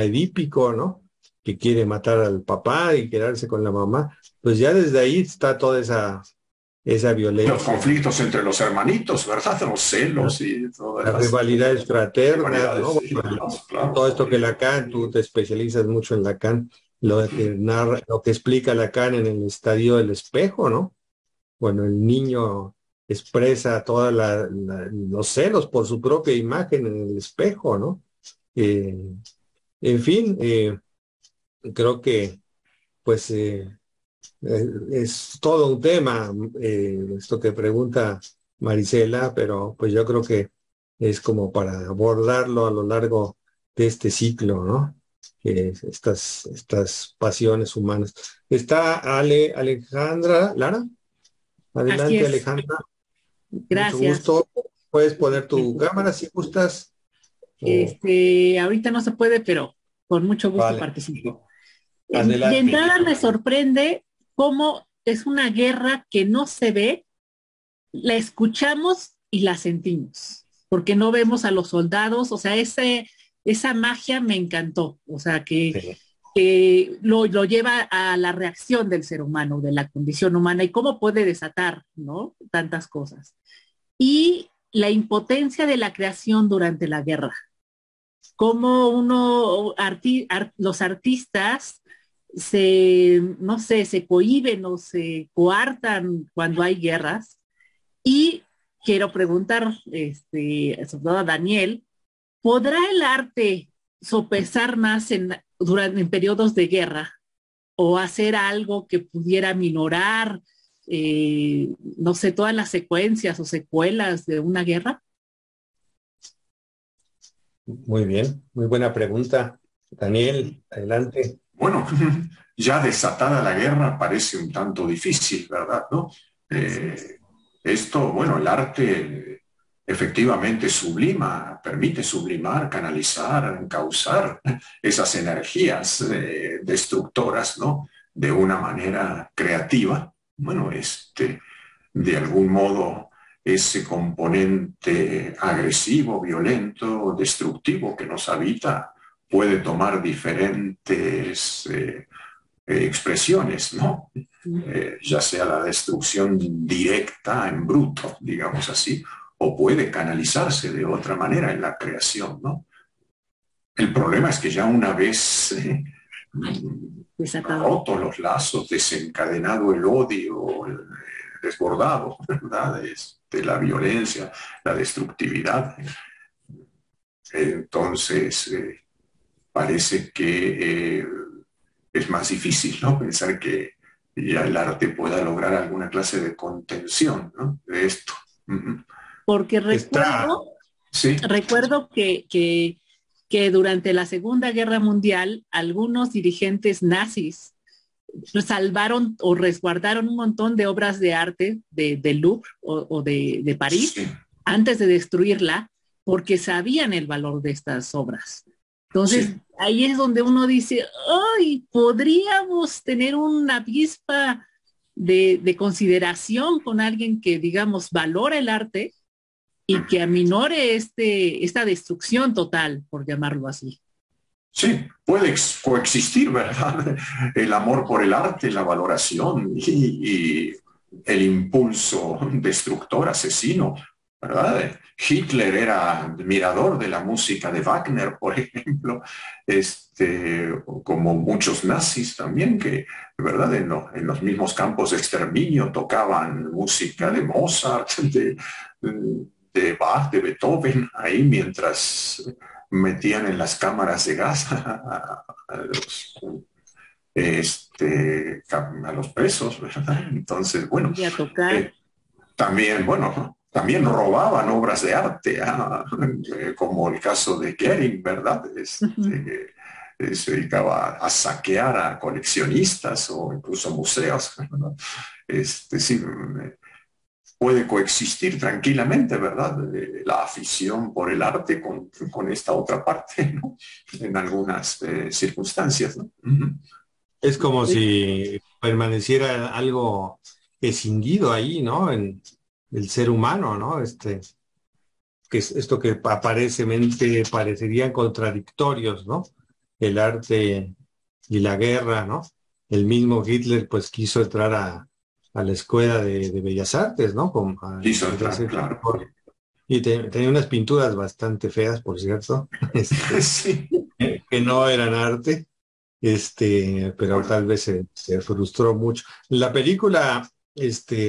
edípico, ¿no? Que quiere matar al papá y quedarse con la mamá. Pues ya desde ahí está toda esa Los violencia, conflictos entre los hermanitos, ¿verdad? Los celos y todas las las rivalidades fraternas, rivalidades. ¿no? Sí, claro, Todo claro. esto que Lacan, tú te especializas mucho en Lacan, lo que narra, lo que explica Lacan en el estadio del espejo, ¿no? Bueno, el niño expresa todos los celos por su propia imagen en el espejo, ¿no? Eh, en fin, creo que pues es todo un tema, esto que pregunta Marisela, pero pues yo creo que es como para abordarlo a lo largo de este ciclo, ¿no? Estas pasiones humanas. Está Alejandra, Lara. Así Adelante, es, Alejandra. Mucho gracias. gusto. Puedes poner tu cámara si gustas. O- Ahorita no se puede, pero con mucho gusto vale, participo. De adelante. entrada me sorprende cómo es una guerra que no se ve, la escuchamos y la sentimos, porque no vemos a los soldados, o sea, esa magia me encantó, o sea, Sí. que lo lleva a la reacción del ser humano, de la condición humana y cómo puede desatar, ¿no? Tantas cosas. Y la impotencia de la creación durante la guerra. Cómo los artistas no sé, se cohíben o se coartan cuando hay guerras. Y quiero preguntar, sobre todo a Daniel, ¿podrá el arte sopesar más en periodos de guerra o hacer algo que pudiera minorar, no sé, todas las secuencias o secuelas de una guerra? Muy bien, muy buena pregunta. Daniel, adelante. Bueno, ya desatada la guerra parece un tanto difícil, ¿verdad? ¿No? Así es. Esto, bueno, el arte efectivamente sublima, permite sublimar, canalizar, encauzar esas energías destructoras, ¿no? De una manera creativa. Bueno, de algún modo, ese componente agresivo, violento, destructivo que nos habita puede tomar diferentes expresiones, ¿no? Ya sea la destrucción directa en bruto, digamos así, o puede canalizarse de otra manera en la creación, ¿no? El problema es que ya una vez Desatado. roto los lazos, desencadenado el odio, desbordado, ¿verdad? La violencia, la destructividad. Entonces, parece que es más difícil, ¿no? Pensar que ya el arte pueda lograr alguna clase de contención, ¿no? De esto. Uh -huh. Porque Está, Sí. recuerdo que durante la Segunda Guerra Mundial algunos dirigentes nazis salvaron o resguardaron un montón de obras de arte del Louvre o de París Sí. antes de destruirla porque sabían el valor de estas obras. Entonces, Sí. ahí es donde uno dice, ¡ay! Podríamos tener una avispa de consideración con alguien que, digamos, valora el arte y que aminore esta destrucción total, por llamarlo así. Sí, puede coexistir, ¿verdad? El amor por el arte, la valoración y el impulso destructor, asesino, ¿verdad? Hitler era admirador de la música de Wagner, por ejemplo, como muchos nazis también, que, ¿verdad? En los mismos campos de exterminio tocaban música de Mozart, de Bach, de Beethoven, ahí mientras metían en las cámaras de gas a los presos, ¿verdad? Entonces, bueno, Y a tocar. también, bueno, también robaban obras de arte, como el caso de Kering, ¿verdad? se dedicaba a saquear a coleccionistas o incluso museos, ¿no? Sí, puede coexistir tranquilamente, ¿verdad? La afición por el arte con esta otra parte, ¿no? En algunas circunstancias, ¿no? Es como si permaneciera algo escindido ahí, ¿no? En el ser humano, ¿no? Que es esto que aparentemente parecerían contradictorios, ¿no? El arte y la guerra, ¿no? El mismo Hitler pues quiso entrar a la escuela de Bellas Artes, ¿no? Quiso Quería entrar, ser claro. pintor. Y tenía unas pinturas bastante feas, por cierto, Sí. que no eran arte, pero Bueno, tal vez se frustró mucho. En la película,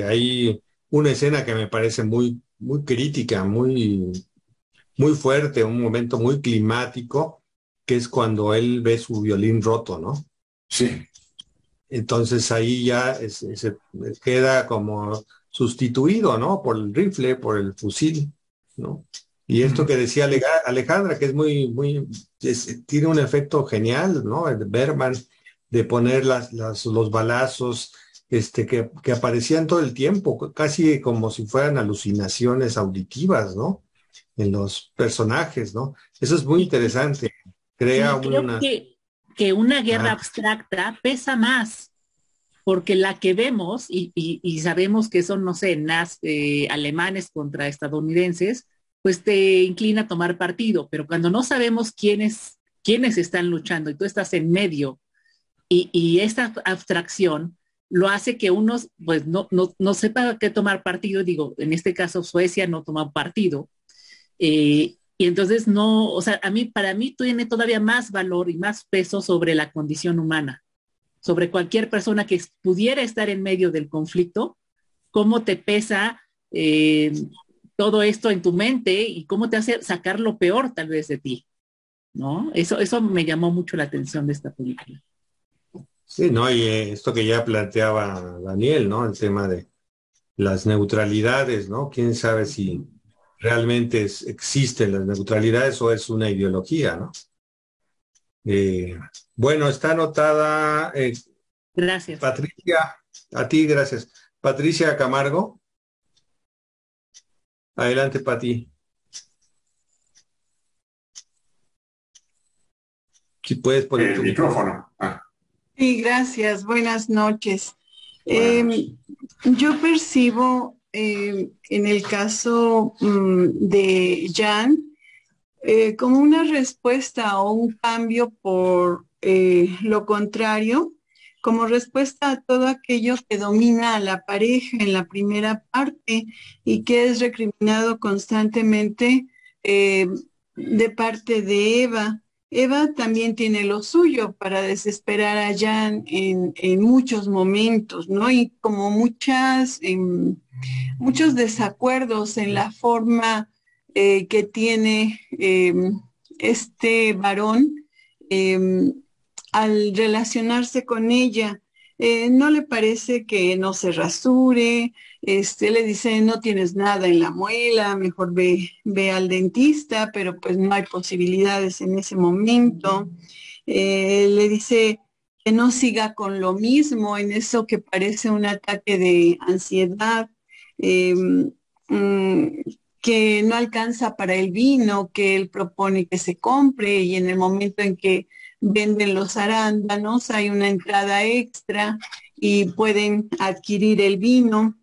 hay una escena que me parece muy, muy crítica, muy fuerte, un momento muy climático, que es cuando él ve su violín roto, ¿no? sí. Entonces ahí ya se queda como sustituido, ¿no? Por el rifle, por el fusil, ¿no? Y esto que decía Alejandra, que es tiene un efecto genial, ¿no? El Bergman, de poner los balazos, que aparecían todo el tiempo, casi como si fueran alucinaciones auditivas, ¿no? En los personajes, ¿no? Eso es muy Y, interesante. Crea y creo una... que una guerra Ah, abstracta pesa más, porque la que vemos, y sabemos que son, no sé, alemanes contra estadounidenses, pues te inclina a tomar partido, pero cuando no sabemos quiénes están luchando y tú estás en medio, y esta abstracción lo hace que unos pues no sepa qué tomar partido, digo, en este caso Suecia no toma partido, y entonces no, o sea, para mí tiene todavía más valor y más peso sobre la condición humana, sobre cualquier persona que pudiera estar en medio del conflicto, cómo te pesa todo esto en tu mente y cómo te hace sacar lo peor tal vez de ti, ¿no? Eso me llamó mucho la atención de esta película. sí, ¿no? Y esto que ya planteaba Daniel, ¿no? El tema de las neutralidades, ¿no? ¿Quién sabe si realmente existen las neutralidades o es una ideología, ¿no? Eh, bueno, está anotada Gracias. Patricia, a ti, gracias. Patricia Camargo, adelante, Pati. Si puedes poner El tu micrófono. micrófono. Ah, Sí, gracias. Buenas noches. bueno. Yo percibo en el caso de Jan como una respuesta o un cambio por lo contrario, como respuesta a todo aquello que domina a la pareja en la primera parte y que es recriminado constantemente eh, de parte de Eva. Eva también tiene lo suyo para desesperar a Jan en muchos momentos, ¿no? Y como muchos desacuerdos en la forma que tiene este varón eh, al relacionarse con ella. No le parece que no se rasure, le dice no tienes nada en la muela, mejor ve al dentista, pero pues no hay posibilidades en ese momento. Le dice que no siga con lo mismo en eso que parece un ataque de ansiedad, eh, mm, que no alcanza para el vino que él propone que se compre y en el momento en que venden los arándanos hay una entrada extra y pueden adquirir el vino,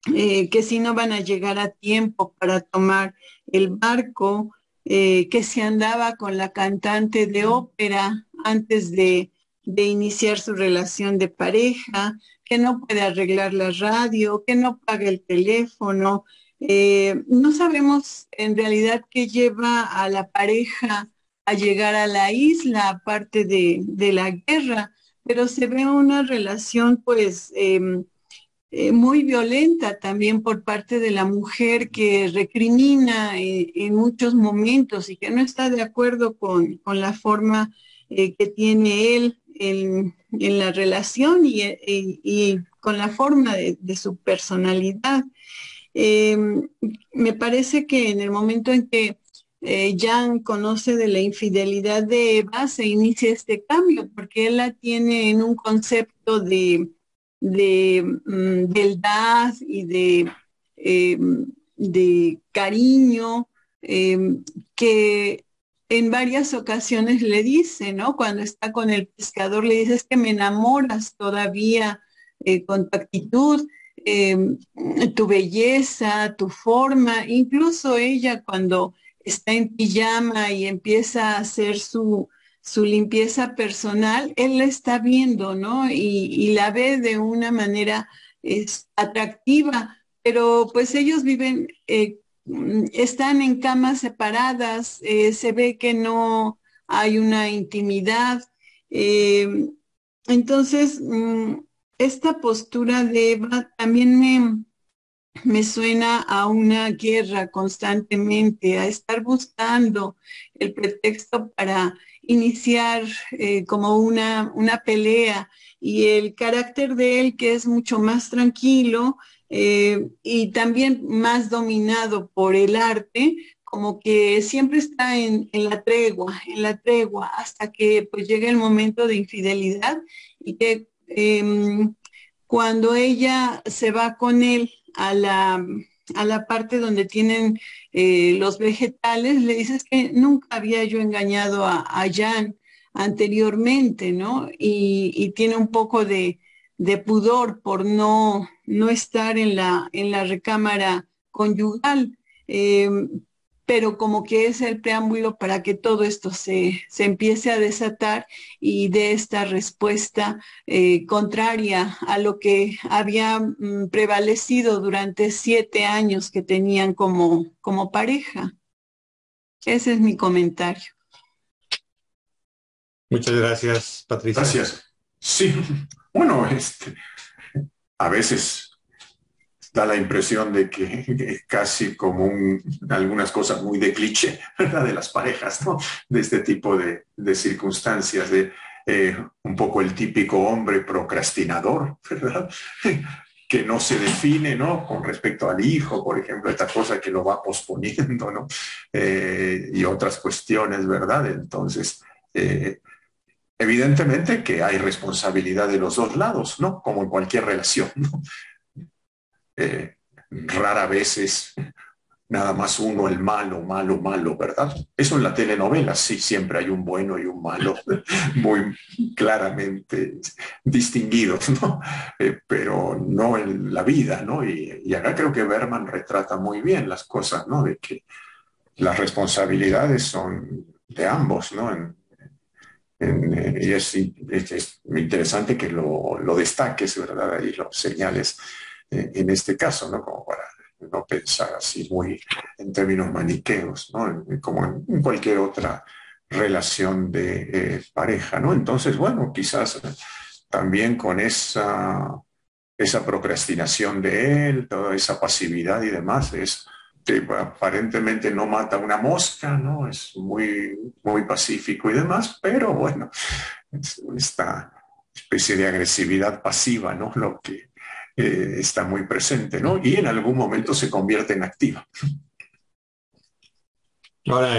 que si no van a llegar a tiempo para tomar el barco, que se andaba con la cantante de ópera antes de iniciar su relación de pareja, que no puede arreglar la radio, que no paga el teléfono. No sabemos en realidad qué lleva a la pareja a llegar a la isla, aparte de la guerra, pero se ve una relación pues muy violenta también por parte de la mujer que recrimina en muchos momentos y que no está de acuerdo con la forma que tiene él en la relación y con la forma de su personalidad. Eh, Me parece que en el momento en que Jan conoce de la infidelidad de Eva, se inicia este cambio, porque él la tiene en un concepto de beldad y eh, de cariño, que en varias ocasiones le dice, ¿no? Cuando está con el pescador, le dice, es que me enamoras todavía con tu actitud, eh, tu belleza, tu forma. Incluso ella cuando está en pijama y empieza a hacer su limpieza personal, él la está viendo, ¿no? Y la ve de una manera atractiva, pero pues ellos viven, están en camas separadas, se ve que no hay una intimidad. eh, entonces, esta postura de Eva también me suena a una guerra constantemente, a estar buscando el pretexto para iniciar como una pelea, y el carácter de él, que es mucho más tranquilo y también más dominado por el arte, como que siempre está en la tregua, hasta que pues llega el momento de infidelidad y que cuando ella se va con él a la parte donde tienen los vegetales, le dices que nunca había yo engañado a Jan anteriormente, ¿no? Y tiene un poco de pudor por no estar en la recámara conyugal. Eh, pero como que es el preámbulo para que todo esto se empiece a desatar y de esta respuesta contraria a lo que había prevalecido durante 7 años que tenían como pareja. Ese es mi comentario. Muchas gracias, Patricia. Gracias. Sí, bueno, a veces da la impresión de que es casi como algunas cosas muy de cliché, ¿verdad? De las parejas, ¿no? De este tipo de circunstancias, de un poco el típico hombre procrastinador, ¿verdad? Que no se define, ¿no? Con respecto al hijo, por ejemplo, esta cosa que lo va posponiendo, ¿no? Y otras cuestiones, ¿verdad? Entonces, evidentemente que hay responsabilidad de los dos lados, ¿no? Como en cualquier relación, ¿no? Rara vez es nada más uno el malo, malo, malo, ¿verdad? Eso en la telenovela, sí, siempre hay un bueno y un malo muy claramente distinguidos, ¿no? Pero no en la vida, ¿no? Y acá creo que Berman retrata muy bien las cosas, ¿no? De que las responsabilidades son de ambos, ¿no? Y es interesante que lo destaques, ¿verdad? Ahí lo señales en este caso, ¿no? Como para no pensar así muy en términos maniqueos, ¿no? Como en cualquier otra relación de pareja, ¿no? Entonces, bueno, quizás también con esa procrastinación de él, toda esa pasividad y demás, es que aparentemente no mata una mosca, ¿no? Es muy, muy pacífico y demás, pero bueno, es esta especie de agresividad pasiva, ¿no? Lo que está muy presente, ¿no? Y en algún momento se convierte en activa. Ahora,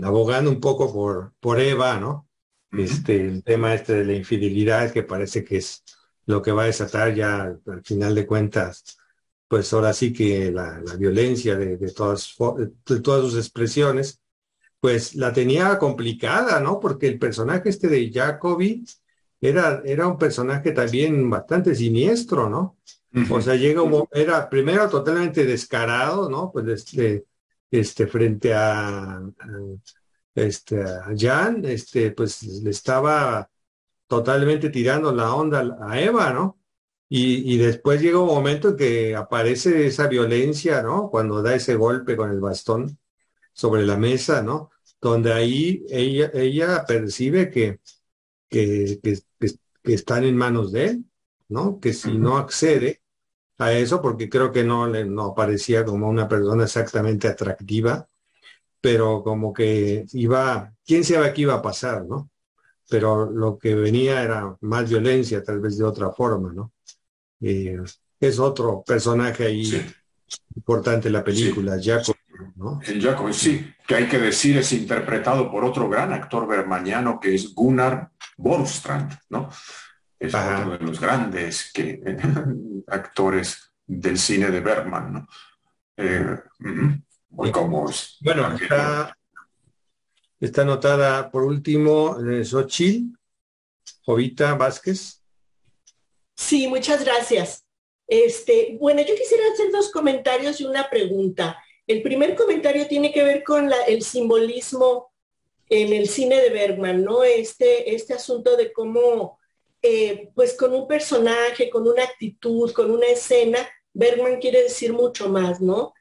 abogando un poco por Eva, ¿no? El tema de la infidelidad, que parece que es lo que va a desatar ya al final de cuentas, pues ahora sí que la violencia de todas sus expresiones, pues la tenía complicada, ¿no? Porque el personaje de Jacobi era un personaje también bastante siniestro, ¿no? O sea, era primero totalmente descarado, ¿no? Pues frente a Jan, pues le estaba totalmente tirando la onda a Eva, ¿no? Y después llega un momento en que aparece esa violencia, ¿no? Cuando da ese golpe con el bastón sobre la mesa, ¿no? Donde ahí ella percibe que están en manos de él, ¿no? Que si no accede a eso, porque creo que no parecía como una persona exactamente atractiva, pero como que quién sabe qué iba a pasar, ¿no? Pero lo que venía era más violencia, tal vez de otra forma, ¿no? Es otro personaje ahí importante en la película, sí. Jacob, ¿no? ¿no? El Jacob, sí, que hay que decir es interpretado por otro gran actor bergmaniano que es Gunnar Borgstrand, ¿no? Es otro de los grandes actores del cine de Bergman, ¿no? Muy como es. Bueno, está anotada por último Xochitl Jovita Vázquez. Sí, muchas gracias. Bueno, yo quisiera hacer dos comentarios y una pregunta. El primer comentario tiene que ver con el simbolismo en el cine de Bergman, ¿no? Este asunto de cómo, pues con un personaje, con una actitud, con una escena, Bergman quiere decir mucho más, ¿no?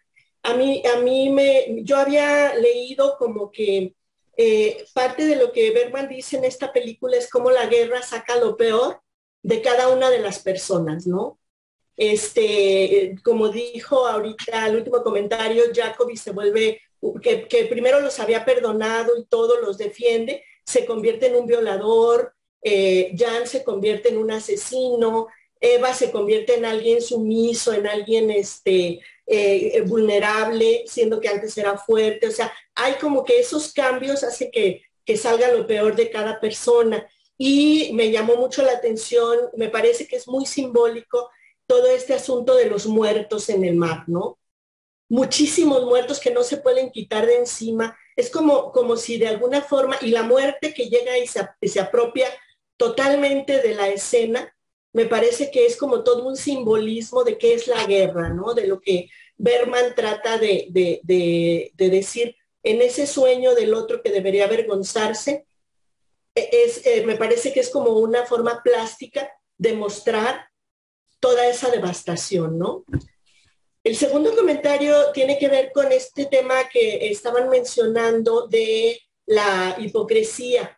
Yo había leído como que parte de lo que Bergman dice en esta película es cómo la guerra saca lo peor de cada una de las personas, ¿no? Como dijo ahorita el último comentario, Jacobi se vuelve, que primero los había perdonado y todo, los defiende, se convierte en un violador, Jan se convierte en un asesino, Eva se convierte en alguien sumiso, en alguien vulnerable, siendo que antes era fuerte. O sea, hay como que esos cambios hacen que salga lo peor de cada persona. Y me llamó mucho la atención, me parece que es muy simbólico todo este asunto de los muertos en el mar, ¿no? Muchísimos muertos que no se pueden quitar de encima. Es como si de alguna forma, y la muerte que llega y se apropia totalmente de la escena, me parece que es como todo un simbolismo de qué es la guerra, ¿no? De lo que Bergman trata de decir en ese sueño del otro que debería avergonzarse. Me parece que es como una forma plástica de mostrar toda esa devastación, ¿no? El segundo comentario tiene que ver con este tema que estaban mencionando de la hipocresía,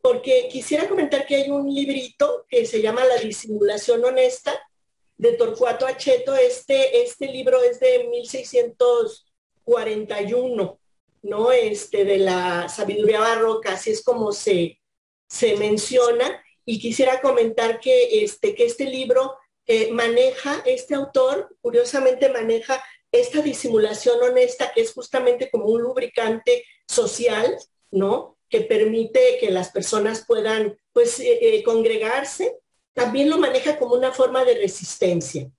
porque quisiera comentar que hay un librito que se llama La disimulación honesta, de Torcuato Acheta. Este libro es de 1641, ¿no? De la sabiduría barroca, así es como se menciona, y quisiera comentar que este libro maneja, este autor curiosamente maneja esta disimulación honesta, que es justamente como un lubricante social, ¿no? Que permite que las personas puedan, pues, congregarse. También lo maneja como una forma de resistencia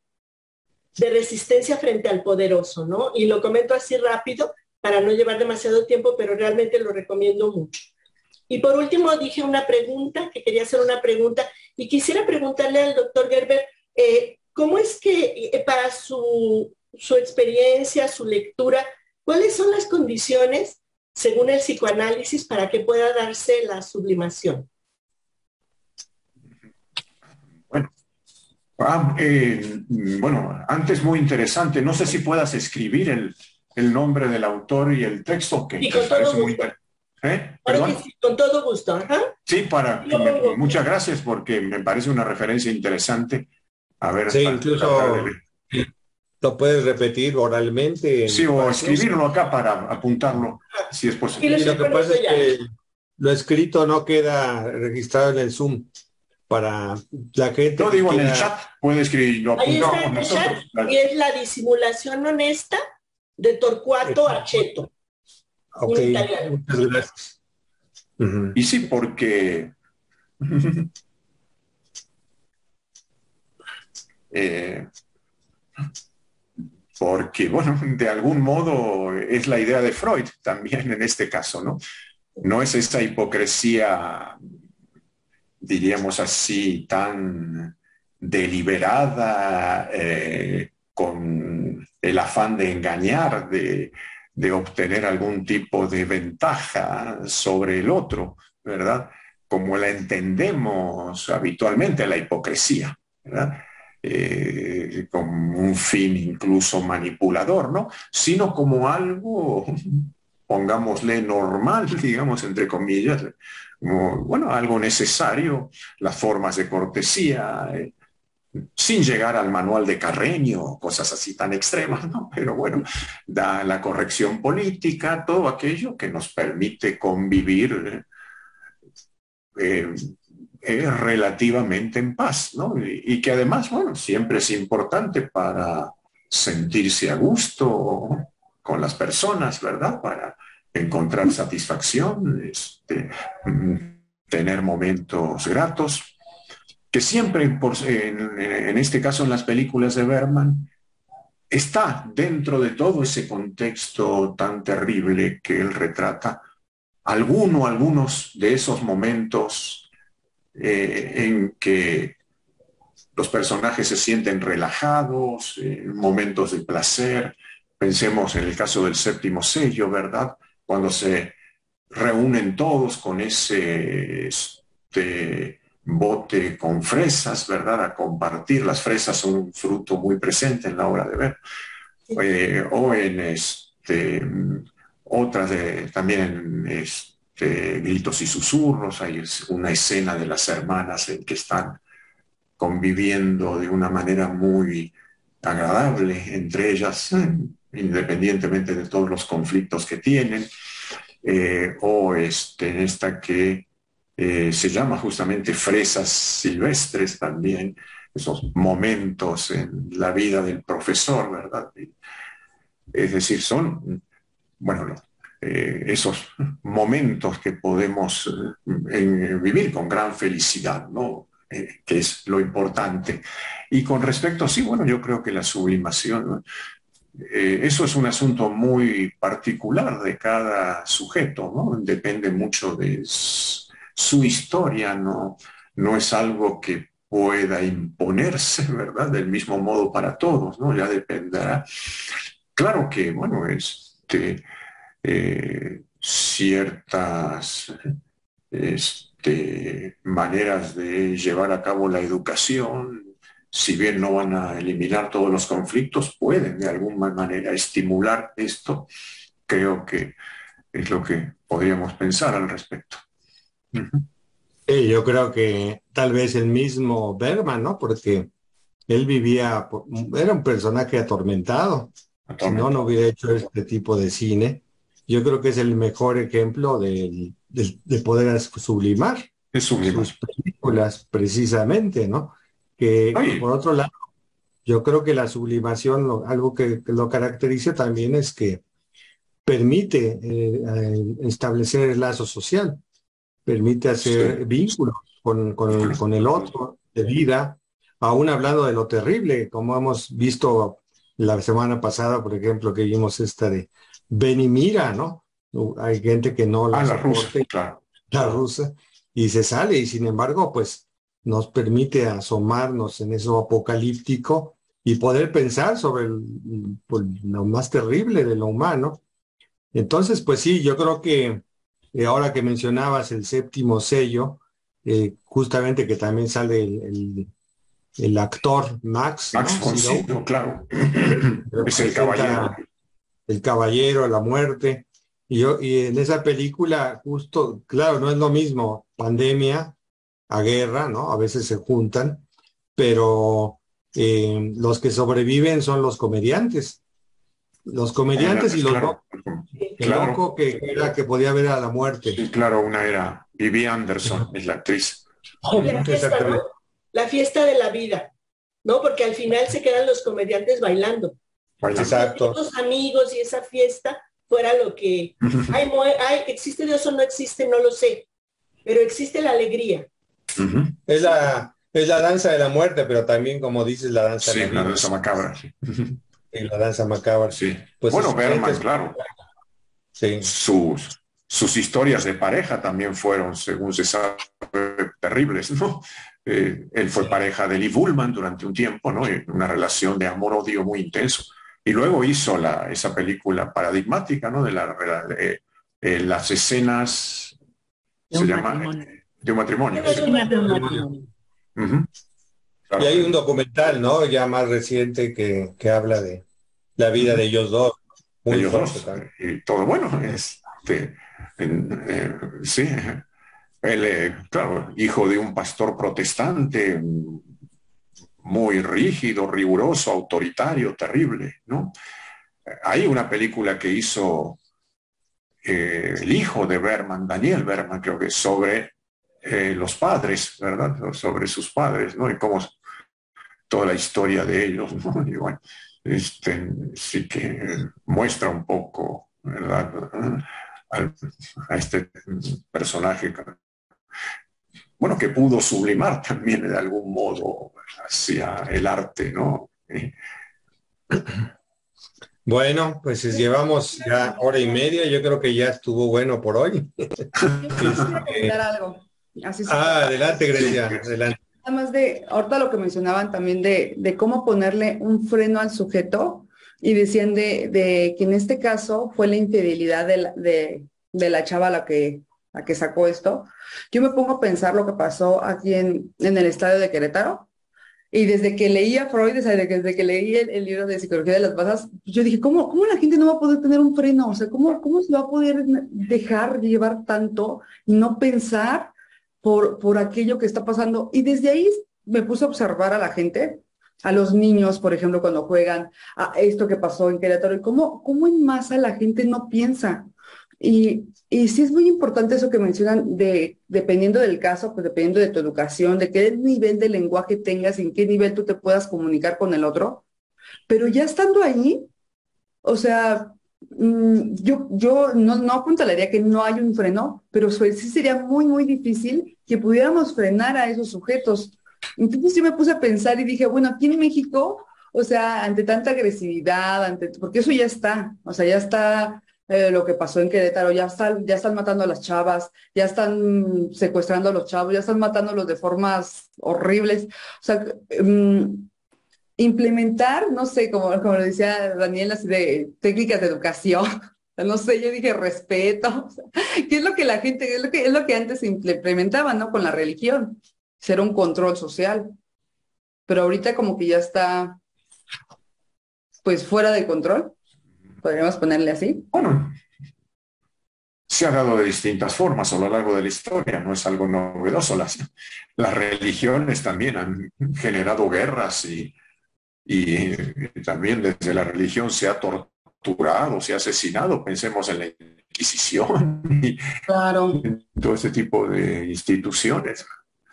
frente al poderoso, ¿no? Y lo comento así rápido para no llevar demasiado tiempo, pero realmente lo recomiendo mucho. Y por último dije una pregunta, que quería hacer una pregunta, y quisiera preguntarle al doctor Gerber, ¿cómo es que para su experiencia, su lectura, cuáles son las condiciones, según el psicoanálisis, para que pueda darse la sublimación? Bueno, antes muy interesante. No sé si puedas escribir el nombre del autor y el texto, que sí, con todo gusto. Muy ¿Perdón? Sí, con todo gusto. Ajá. Sí, muchas gracias, porque me parece una referencia interesante. A ver, sí, incluso lo puedes repetir oralmente. Sí, o escribirlo acá para apuntarlo, si es posible. Y lo que pasa es que lo escrito no queda registrado en el Zoom. Para la gente. Yo digo en el chat, puede escribirlo. Ahí está en el chat, y es La disimulación honesta de Torcuato Acheta. Ok, muchas gracias. Y sí, porque bueno, de algún modo es la idea de Freud también en este caso, ¿no? No es esa hipocresía, diríamos así, tan deliberada, con el afán de engañar, de obtener algún tipo de ventaja sobre el otro, ¿verdad? Como la entendemos habitualmente, la hipocresía, ¿verdad? Como un fin incluso manipulador, ¿no? Sino como algo, pongámosle normal, digamos, entre comillas, como, bueno, algo necesario, las formas de cortesía, sin llegar al manual de Carreño, cosas así tan extremas, ¿no? Pero bueno, da la corrección política, todo aquello que nos permite convivir relativamente en paz, ¿no? Y que además, bueno, siempre es importante para sentirse a gusto, con las personas, ¿verdad? Para encontrar satisfacción, tener momentos gratos, que siempre, en este caso en las películas de Bergman, está dentro de todo ese contexto tan terrible que él retrata, algunos de esos momentos en que los personajes se sienten relajados, momentos de placer. Pensemos en el caso del séptimo sello, ¿verdad? Cuando se reúnen todos con ese bote con fresas, ¿verdad? A compartir. Las fresas son un fruto muy presente en la obra de Ver. O en otras también en Gritos y Susurros, hay una escena de las hermanas en que están conviviendo de una manera muy agradable entre ellas, independientemente de todos los conflictos que tienen, o en esta que se llama justamente Fresas Silvestres también, esos momentos en la vida del profesor, ¿verdad? Es decir, son, bueno, esos momentos que podemos vivir con gran felicidad, ¿no? Que es lo importante. Y con respecto, sí, bueno, yo creo que la sublimación, ¿no? Eso es un asunto muy particular de cada sujeto, ¿no? Depende mucho de su historia, ¿no? No es algo que pueda imponerse, ¿verdad? Del mismo modo para todos, ¿no? Ya dependerá. Claro que, bueno, ciertas maneras de llevar a cabo la educación, si bien no van a eliminar todos los conflictos, pueden de alguna manera estimular esto. Creo que es lo que podríamos pensar al respecto. Sí, yo creo que tal vez el mismo Bergman, ¿no? Porque él vivía, era un personaje atormentado. Si no, no hubiera hecho este tipo de cine. Yo creo que es el mejor ejemplo de poder sublimar Es sublime. sus películas, precisamente, ¿no? Que Oye, por otro lado, yo creo que la sublimación, algo que lo caracteriza también es que permite establecer el lazo social, permite hacer sí, vínculos con el otro de vida, aún hablando de lo terrible, como hemos visto la semana pasada, por ejemplo, que vimos esta de Ven y mira, ¿no? Hay gente que no la la rusa, soporta, claro. la rusa, y se sale, y sin embargo, pues nos permite asomarnos en eso apocalíptico y poder pensar sobre pues, lo más terrible de lo humano. Entonces, pues sí, yo creo que ahora que mencionabas el séptimo sello, justamente que también sale el actor Max, Max ¿no? von Sydow, Sydow, claro. Es el caballero. representa el caballero, la muerte. Y en esa película, justo, claro, no es lo mismo pandemia a guerra, ¿no? A veces se juntan, pero los que sobreviven son los comediantes. Los comediantes y los Claro, el claro. loco que era que podía ver a la muerte. Sí, claro, una era Vivi Anderson, es la actriz. La fiesta, ¿no? La fiesta de la vida, ¿no? Porque al final se quedan los comediantes bailando. Exacto. Los amigos y esa fiesta fuera lo que... ¿existe Dios o no existe? No lo sé. Pero existe la alegría. Es la danza de la muerte, pero también, como dices, la danza de la vida. La danza macabra. Sí. Y la danza macabra. Sí. Pues Bueno, Bergman, claro. Sí. Sus historias de pareja también fueron, según se sabe, terribles, ¿no? Él fue pareja de Lee Bullman durante un tiempo, ¿no? Una relación de amor-odio muy intenso. Y luego hizo esa película paradigmática, ¿no? Las escenas, se llama, de un matrimonio. Claro. Y hay un documental, ¿no? Ya más reciente que habla de la vida de ellos dos. Muy ellos fuerte dos. también. Y todo bueno. Sí. Él, claro, hijo de un pastor protestante, muy rígido, riguroso, autoritario, terrible, ¿no? Hay una película que hizo el hijo de Bergman, Daniel Bergman, creo que sobre los padres, ¿verdad? Sobre sus padres, ¿no? Y cómo toda la historia de ellos, ¿no? Y bueno, sí que muestra un poco, ¿verdad? A este personaje, bueno, que pudo sublimar también de algún modo hacia el arte, ¿no? Bueno, pues llevamos ya hora y media, yo creo que ya estuvo bueno por hoy. Quisiera comentar algo. Así Adelante, Grecia, adelante. Nada más ahorita lo que mencionaban también de cómo ponerle un freno al sujeto y decían de que en este caso fue la infidelidad de la chava la que sacó esto. Yo me pongo a pensar lo que pasó aquí en el estadio de Querétaro. Y desde que leía Freud, desde que leí el libro de Psicología de las Masas, yo dije, ¿cómo la gente no va a poder tener un freno? O sea, ¿cómo se va a poder dejar llevar tanto y no pensar por aquello que está pasando? Y desde ahí me puse a observar a la gente, a los niños, por ejemplo, cuando juegan, a esto que pasó en Querétaro, y cómo en masa la gente no piensa. Y sí es muy importante eso que mencionan dependiendo del caso, pues dependiendo de tu educación, de qué nivel de lenguaje tengas y en qué nivel tú te puedas comunicar con el otro. Pero ya estando ahí, o sea, yo no apuntalaría que no hay un freno, pero sí sería muy, muy difícil que pudiéramos frenar a esos sujetos. Entonces yo me puse a pensar y dije, bueno, aquí en México, o sea, ante tanta agresividad, porque eso ya está, o sea, ya está lo que pasó en Querétaro, ya están matando a las chavas, ya están secuestrando a los chavos, ya están matándolos de formas horribles. O sea, implementar, no sé, como lo decía Daniel, así de técnicas de educación. No sé, yo dije respeto. O sea, ¿qué es lo que la gente, es lo que antes se implementaba, ¿no? Con la religión, ser un control social. Pero ahorita como que ya está, pues, fuera de control, podríamos ponerle así. Bueno, se ha dado de distintas formas a lo largo de la historia, no es algo novedoso. Las religiones también han generado guerras y también desde la religión se ha torturado, se ha asesinado. Pensemos en la Inquisición y Claro. todo ese tipo de instituciones.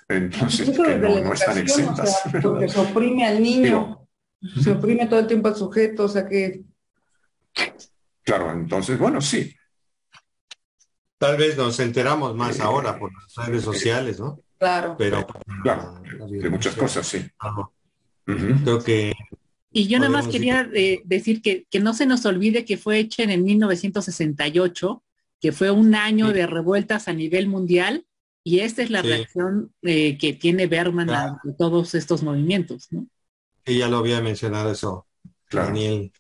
Entonces, Incluso que desde la no están educación, o sea, exentas. porque se oprime al niño, Digo, se oprime todo el tiempo al sujeto, o sea que, claro, entonces, bueno, sí. Tal vez nos enteramos más ahora por las redes sociales, ¿no? claro. Pero Claro, de muchas cosas, sí. Creo que Y yo nada más podemos quería decir que no se nos olvide que fue hecha en el 1968, que fue un año Sí. de revueltas a nivel mundial, y esta es la Sí. reacción que tiene Bergman Claro. a todos estos movimientos, ¿no? Y ya lo había mencionado eso, Claro. Daniel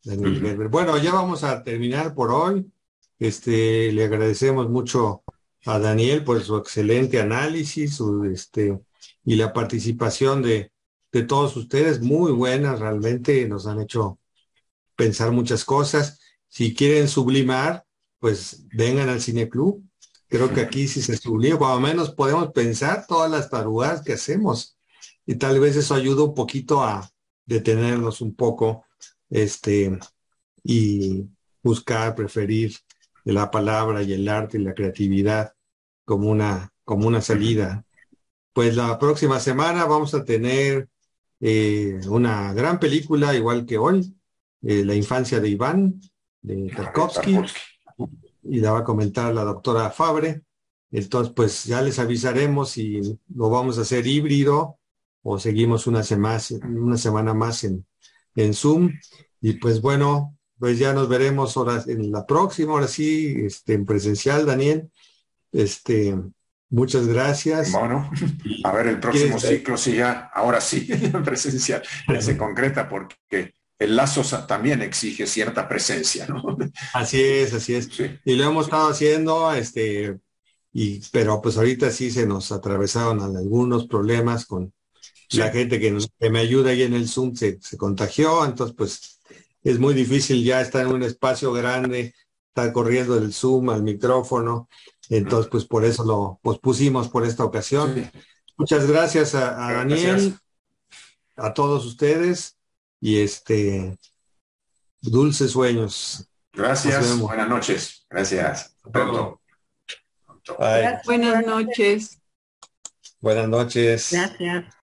Gerber. Bueno, ya vamos a terminar por hoy. Le agradecemos mucho a Daniel por su excelente análisis, y la participación de todos ustedes, muy buenas, realmente nos han hecho pensar muchas cosas. Si quieren sublimar, pues vengan al Cineclub. Creo que aquí sí se sublima, por lo menos podemos pensar todas las tarugadas que hacemos. Y tal vez eso ayuda un poquito a detenernos un poco, y buscar, preferir la palabra y el arte y la creatividad como una salida. Pues la próxima semana vamos a tener una gran película, igual que hoy, La infancia de Iván, de Tarkovsky, y la va a comentar la doctora Fabre. Entonces, pues ya les avisaremos si lo vamos a hacer híbrido o seguimos una semana más en Zoom. Y pues bueno, pues ya nos veremos ahora en la próxima, ahora sí, en presencial, Daniel. Muchas gracias. Bueno, a ver el próximo ciclo, sí, ya, ahora sí, presencial, ya se concreta porque el lazo también exige cierta presencia, ¿no? Así es, así es. Sí. Y lo hemos estado haciendo, pero pues ahorita sí se nos atravesaron algunos problemas con la gente que me ayuda ahí en el Zoom, se contagió, entonces pues es muy difícil ya estar en un espacio grande, estar corriendo del Zoom al micrófono, entonces pues por eso lo pospusimos por esta ocasión. Sí. Muchas gracias a Daniel, a todos ustedes, y dulces sueños. Gracias, buenas noches. Gracias. Pronto. Buenas noches. Buenas noches. Gracias.